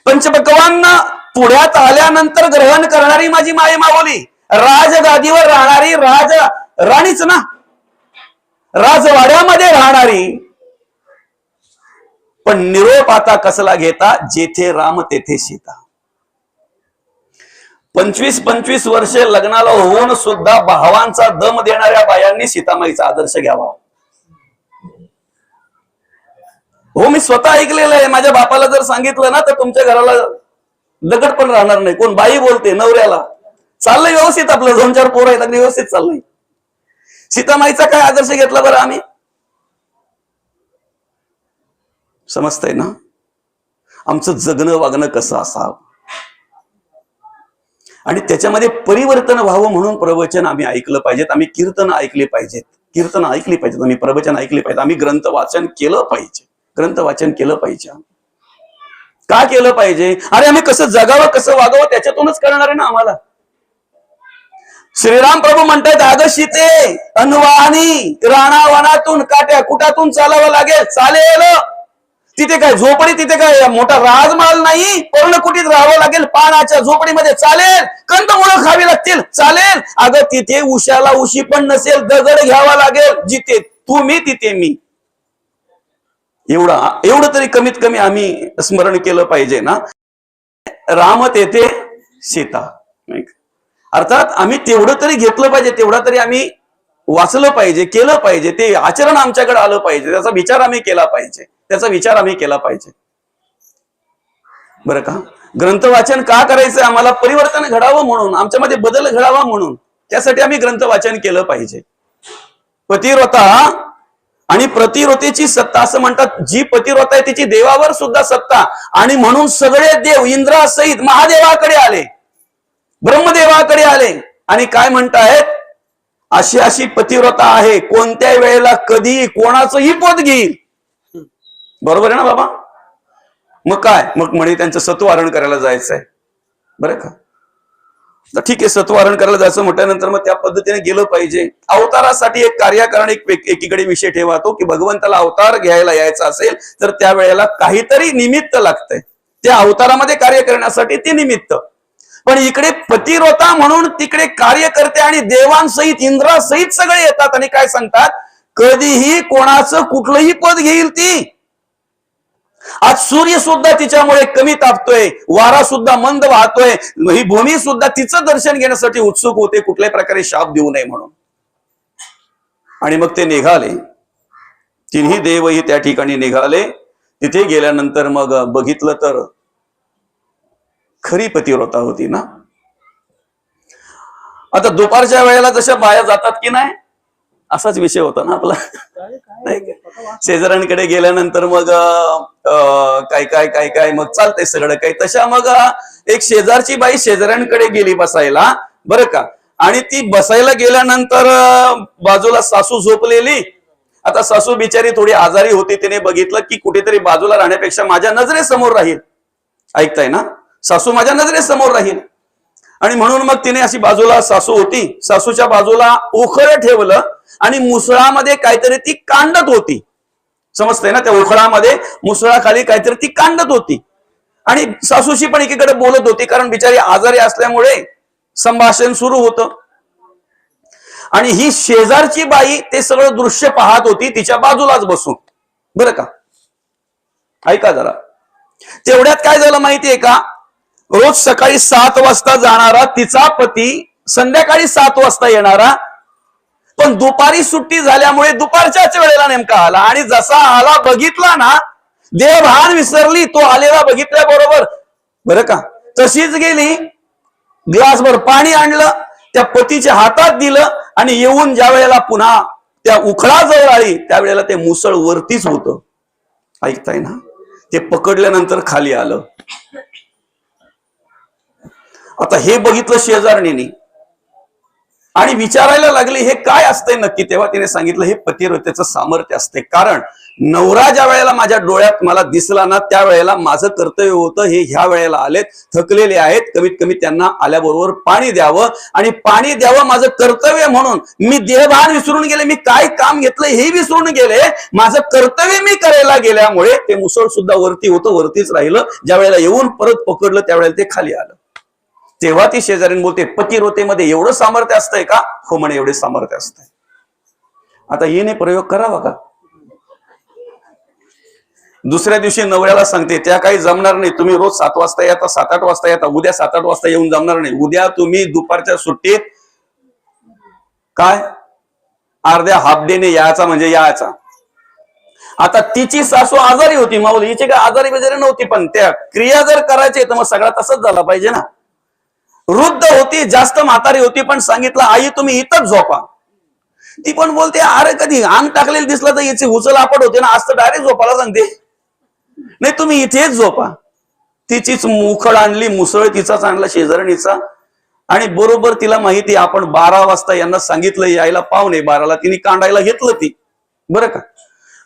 पंचपक्वांना पुढ्यात आल्यानंतर ग्रहण करणारी माझी माय माऊली, राजगादीवर राहणारी राणीच ना, राजवाड्यामध्ये राहणारी. पण निरोप आता कसला घेता, जेथे राम तेथे सीता. 25-25 वर्षे लग्नाला होऊन सुद्धा भावांचा दम देणाऱ्या बायांनी सीतामाईचा आदर्श घ्यावा. हो, मी स्वतः ऐकलेलं आहे. माझ्या बापाला जर सांगितलं ना, तर तुमच्या घराला दगड पण राहणार नाही. कोण बाई बोलते नवऱ्याला, चाललंय व्यवस्थित, आपलं 2-4 पोरं आहेत, अगदी व्यवस्थित चाललंय. सीतामाईचा काय आदर्श घेतला बरं आम्ही? समजतंय ना? आमचं जगणं वागणं कसं असावं आणि त्याच्यामध्ये परिवर्तन व्हावं म्हणून प्रवचन आम्ही ऐकलं पाहिजेत, आम्ही कीर्तन ऐकली पाहिजेत, आम्ही प्रवचन ऐकले पाहिजे, आम्ही ग्रंथ वाचन केलं पाहिजे. का केलं पाहिजे? अरे आम्ही कसं जगावं, कसं वागावं त्याच्यातूनच कळणार आहे ना आम्हाला. श्रीराम प्रभू म्हणतात, अगं सीते, अनवाणी राणावनातून काट्या कुटातून चालावं लागेल, चालेल. तिथे काय झोपडी, तिथे काय मोठा राजमहाल नाही, पर्णकुटीत राहावं लागेल, पानाच्या झोपडीमध्ये चालेल, कंदमुळं खावी लागतील, चालेल. अगं तिथे उशाला उशी पण नसेल, दगड घ्यावा लागेल, जिथे तू मी तिथे मी. एवढं तरी कमीत कमी आम्ही स्मरण केलं पाहिजे ना. राम तेथे सीता. अर्थात आम्ही तेवढं तरी घेतलं पाहिजे, तेवढा तरी आम्ही वाचलं पाहिजे, केलं पाहिजे, ते आचरण आमच्याकडे आलं पाहिजे, त्याचा विचार आम्ही केला पाहिजे, बरं का. ग्रंथ वाचन का करायचं? आम्हाला परिवर्तन घडावं म्हणून, आमच्यामध्ये बदल घडावा म्हणून, त्यासाठी आम्ही ग्रंथ वाचन केलं पाहिजे. पतिव्रता आणि प्रतिव्रतेची सत्ता असं म्हणतात. जी पतिव्रता आहे तिची देवावर सुद्धा सत्ता, आणि म्हणून सगळे देव इंद्रासहित महादेवाकडे आले, ब्रह्मदेवाकडे आले, आणि काय म्हणतायत, अशी अशी पतिव्रता आहे, कोणत्या वेळेला कधी कोणाचंही पद घेईल. बरोबर आहे ना बाबा? मग काय, मग म्हणे त्यांचं सत्वारण करायला जायचंय, बरं का. तर ठीक आहे, सत्वारण करायला जायचं म्हटल्यानंतर मग त्या पद्धतीने गेलं पाहिजे. अवतारासाठी एक कार्यकारण एकीकडे विषय ठेवा तो, की भगवंताला अवतार घ्यायला यायचा असेल तर त्यावेळेला काहीतरी निमित्त लागतंय, त्या अवतारामध्ये कार्य करण्यासाठी ते निमित्त. पण इकडे पतिव्रता म्हणून तिकडे कार्यकर्ते आणि देवांसहित इंद्रासहित सगळे येतात, आणि काय सांगतात, कधीही कोणाचं कुठलंही पद घेईल ती. आज सूर्य सुद्धा तिच्यामुळे कमी तापतोय, वारा सुद्धा मंद वाहतोय, ही भूमी सुद्धा तिचं दर्शन घेण्यासाठी उत्सुक होते, कुठल्याही प्रकारे शाप देऊ नये म्हणून. आणि मग ते निघाले, तिन्ही देवही त्या ठिकाणी निघाले. तिथे गेल्यानंतर मग बघितलं तर खरी पतिव्रता होती ना. आता दुपारच्या वेळेला जशा बाया जातात की नाही, असाच विषय होता ना आपला. शेजाऱ्यांकडे गेल्यानंतर मग काय काय काय काय मग चालतंय सगळं काही. तशा मग एक शेजारची बाई शेजाऱ्यांकडे गेली बसायला, बरं का. आणि ती बसायला गेल्यानंतर बाजूला सासू झोपलेली. आता सासू बिचारी थोडी आजारी होती, तिने बघितलं की कुठेतरी बाजूला राहण्यापेक्षा माझ्या नजरेसमोर राहील, ऐकताय ना, सासू माझ्या नजरेसमोर राहील. आणि म्हणून मग तिने अशी बाजूला सासू होती, सासूच्या बाजूला उखळ ठेवलं, आणि मुसळामध्ये काहीतरी ती कांडत होती, समजतंय ना, त्या उखळामध्ये मुसळाखाली काहीतरी ती कांडत होती. आणि सासूशी पण एकीकडे बोलत होती, कारण बिचारी आजारी असल्यामुळे संभाषण सुरू होतं. आणि ही शेजारची बाई ते सगळं दृश्य पाहत होती तिच्या बाजूलाच बसून, बरं का. ऐका जरा. तेवढ्यात काय झालं माहितीये का, रोज सकाळी 7 वाजता जाणारा तिचा पती संध्याकाळी 7 वाजता येणारा, पण दुपारी सुट्टी झाल्यामुळे दुपारच्याच वेळेला नेमका आला. आणि जसा आला बघितला ना, देवभान विसरली, तो आलेला बघितल्याबरोबर, बरं का, तशीच गेली, ग्लासभर पाणी आणलं, त्या पतीच्या हातात दिलं, आणि येऊन ज्या वेळेला पुन्हा त्या उखळाजवळ आली त्यावेळेला ते मुसळ वरतीच होतं, ऐकताय ना. ते पकडल्यानंतर खाली आलं. आता हे बघितलं शेजारणीने आणि विचारायला लागले, हे काय असतंय नक्की. तेव्हा तिने सांगितलं, हे पतिव्रतेचं सामर्थ्य असते. कारण नवरा ज्या वेळेला माझ्या डोळ्यात मला दिसला ना, त्यावेळेला माझं कर्तव्य होतं, हे ह्या वेळेला आलेत, थकलेले आहेत, कमीत कमी त्यांना आल्याबरोबर पाणी द्यावं, आणि पाणी द्यावं माझं कर्तव्य म्हणून मी देहभान विसरून गेले, मी काय काम घेतलं हे विसरून गेले, माझं कर्तव्य मी करायला गेल्यामुळे ते मुसळ सुद्धा वरती होतं, वरतीच राहिलं. ज्या वेळेला येऊन परत पकडलं त्यावेळेला ते खाली आलं. तेव्हा ती शेजारीन बोलते, पतिव्रतेमध्ये एवढं सामर्थ्य असतंय का? हो म्हणे, एवढे सामर्थ्य असतंय. आता हिने प्रयोग करावा का? दुसऱ्या दिवशी नवऱ्याला सांगते, त्या काही जमणार नाही, तुम्ही रोज 7 वाजता येता, 7-8 वाजता येता, उद्या 7-8 वाजता येऊन जमणार नाही. उद्या तुम्ही दुपारच्या सुट्टीत काय अर्ध्या हाफ डेने यायचा, म्हणजे यायचा. आता तिची सासू आजारी होती, माऊली हिची काय आजारी वगैरे नव्हती, पण त्या क्रिया जर करायची तर मग सगळा तसंच झाला पाहिजे ना. वृद्ध होती, जास्त म्हातारी होती, पण सांगितलं, आई तुम्ही इथंच झोपा. ती पण बोलते, अरे कधी अंग टाकलेलं दिसलं तर याची उचल आपट होते ना, आज तर डायरेक्ट झोपायला सांगते, नाही तुम्ही इथेच झोपा. तिचीच मुखड आणली, मुसळ तिचाच आणला शेजारणीचा. आणि बरोबर तिला माहिती, आपण 12 वाजता यांना सांगितलं यायला, 11:45 तिने कांडायला घेतलं ती, बरं का.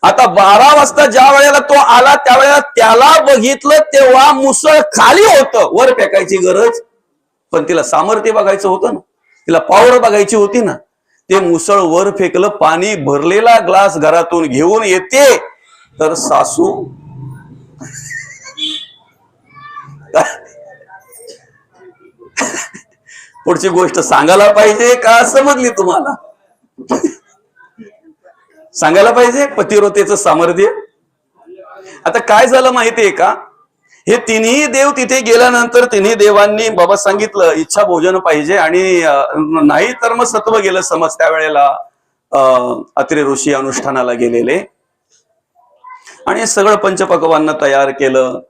आता 12 वाजता ज्या वेळेला तो आला त्यावेळेला त्याला बघितलं तेव्हा मुसळ खाली होतं, वर फेकायची गरज, पण तिला सामर्थ्य बघायचं होतं ना. तिला पावर बघायची होती ना. ते मुसळ वर फेकलं, पाणी भरलेला ग्लास घरातून घेऊन येते तर सासू पुढची गोष्ट सांगायला पाहिजे का समजली तुम्हाला? सांगायला पाहिजे पतिव्रतेचं सामर्थ्य. आता काय झालं माहितीये का, हे तिन्ही देव तिथे गेल्यानंतर तिन्ही देवांनी बाबा सांगितलं इच्छा भोजन पाहिजे, आणि नाही तर मग सत्व गेलं समज. त्यावेळेला अत्रि ऋषी अनुष्ठानाला गेलेले आणि सगळं पंचपक्वान्न तयार केलं.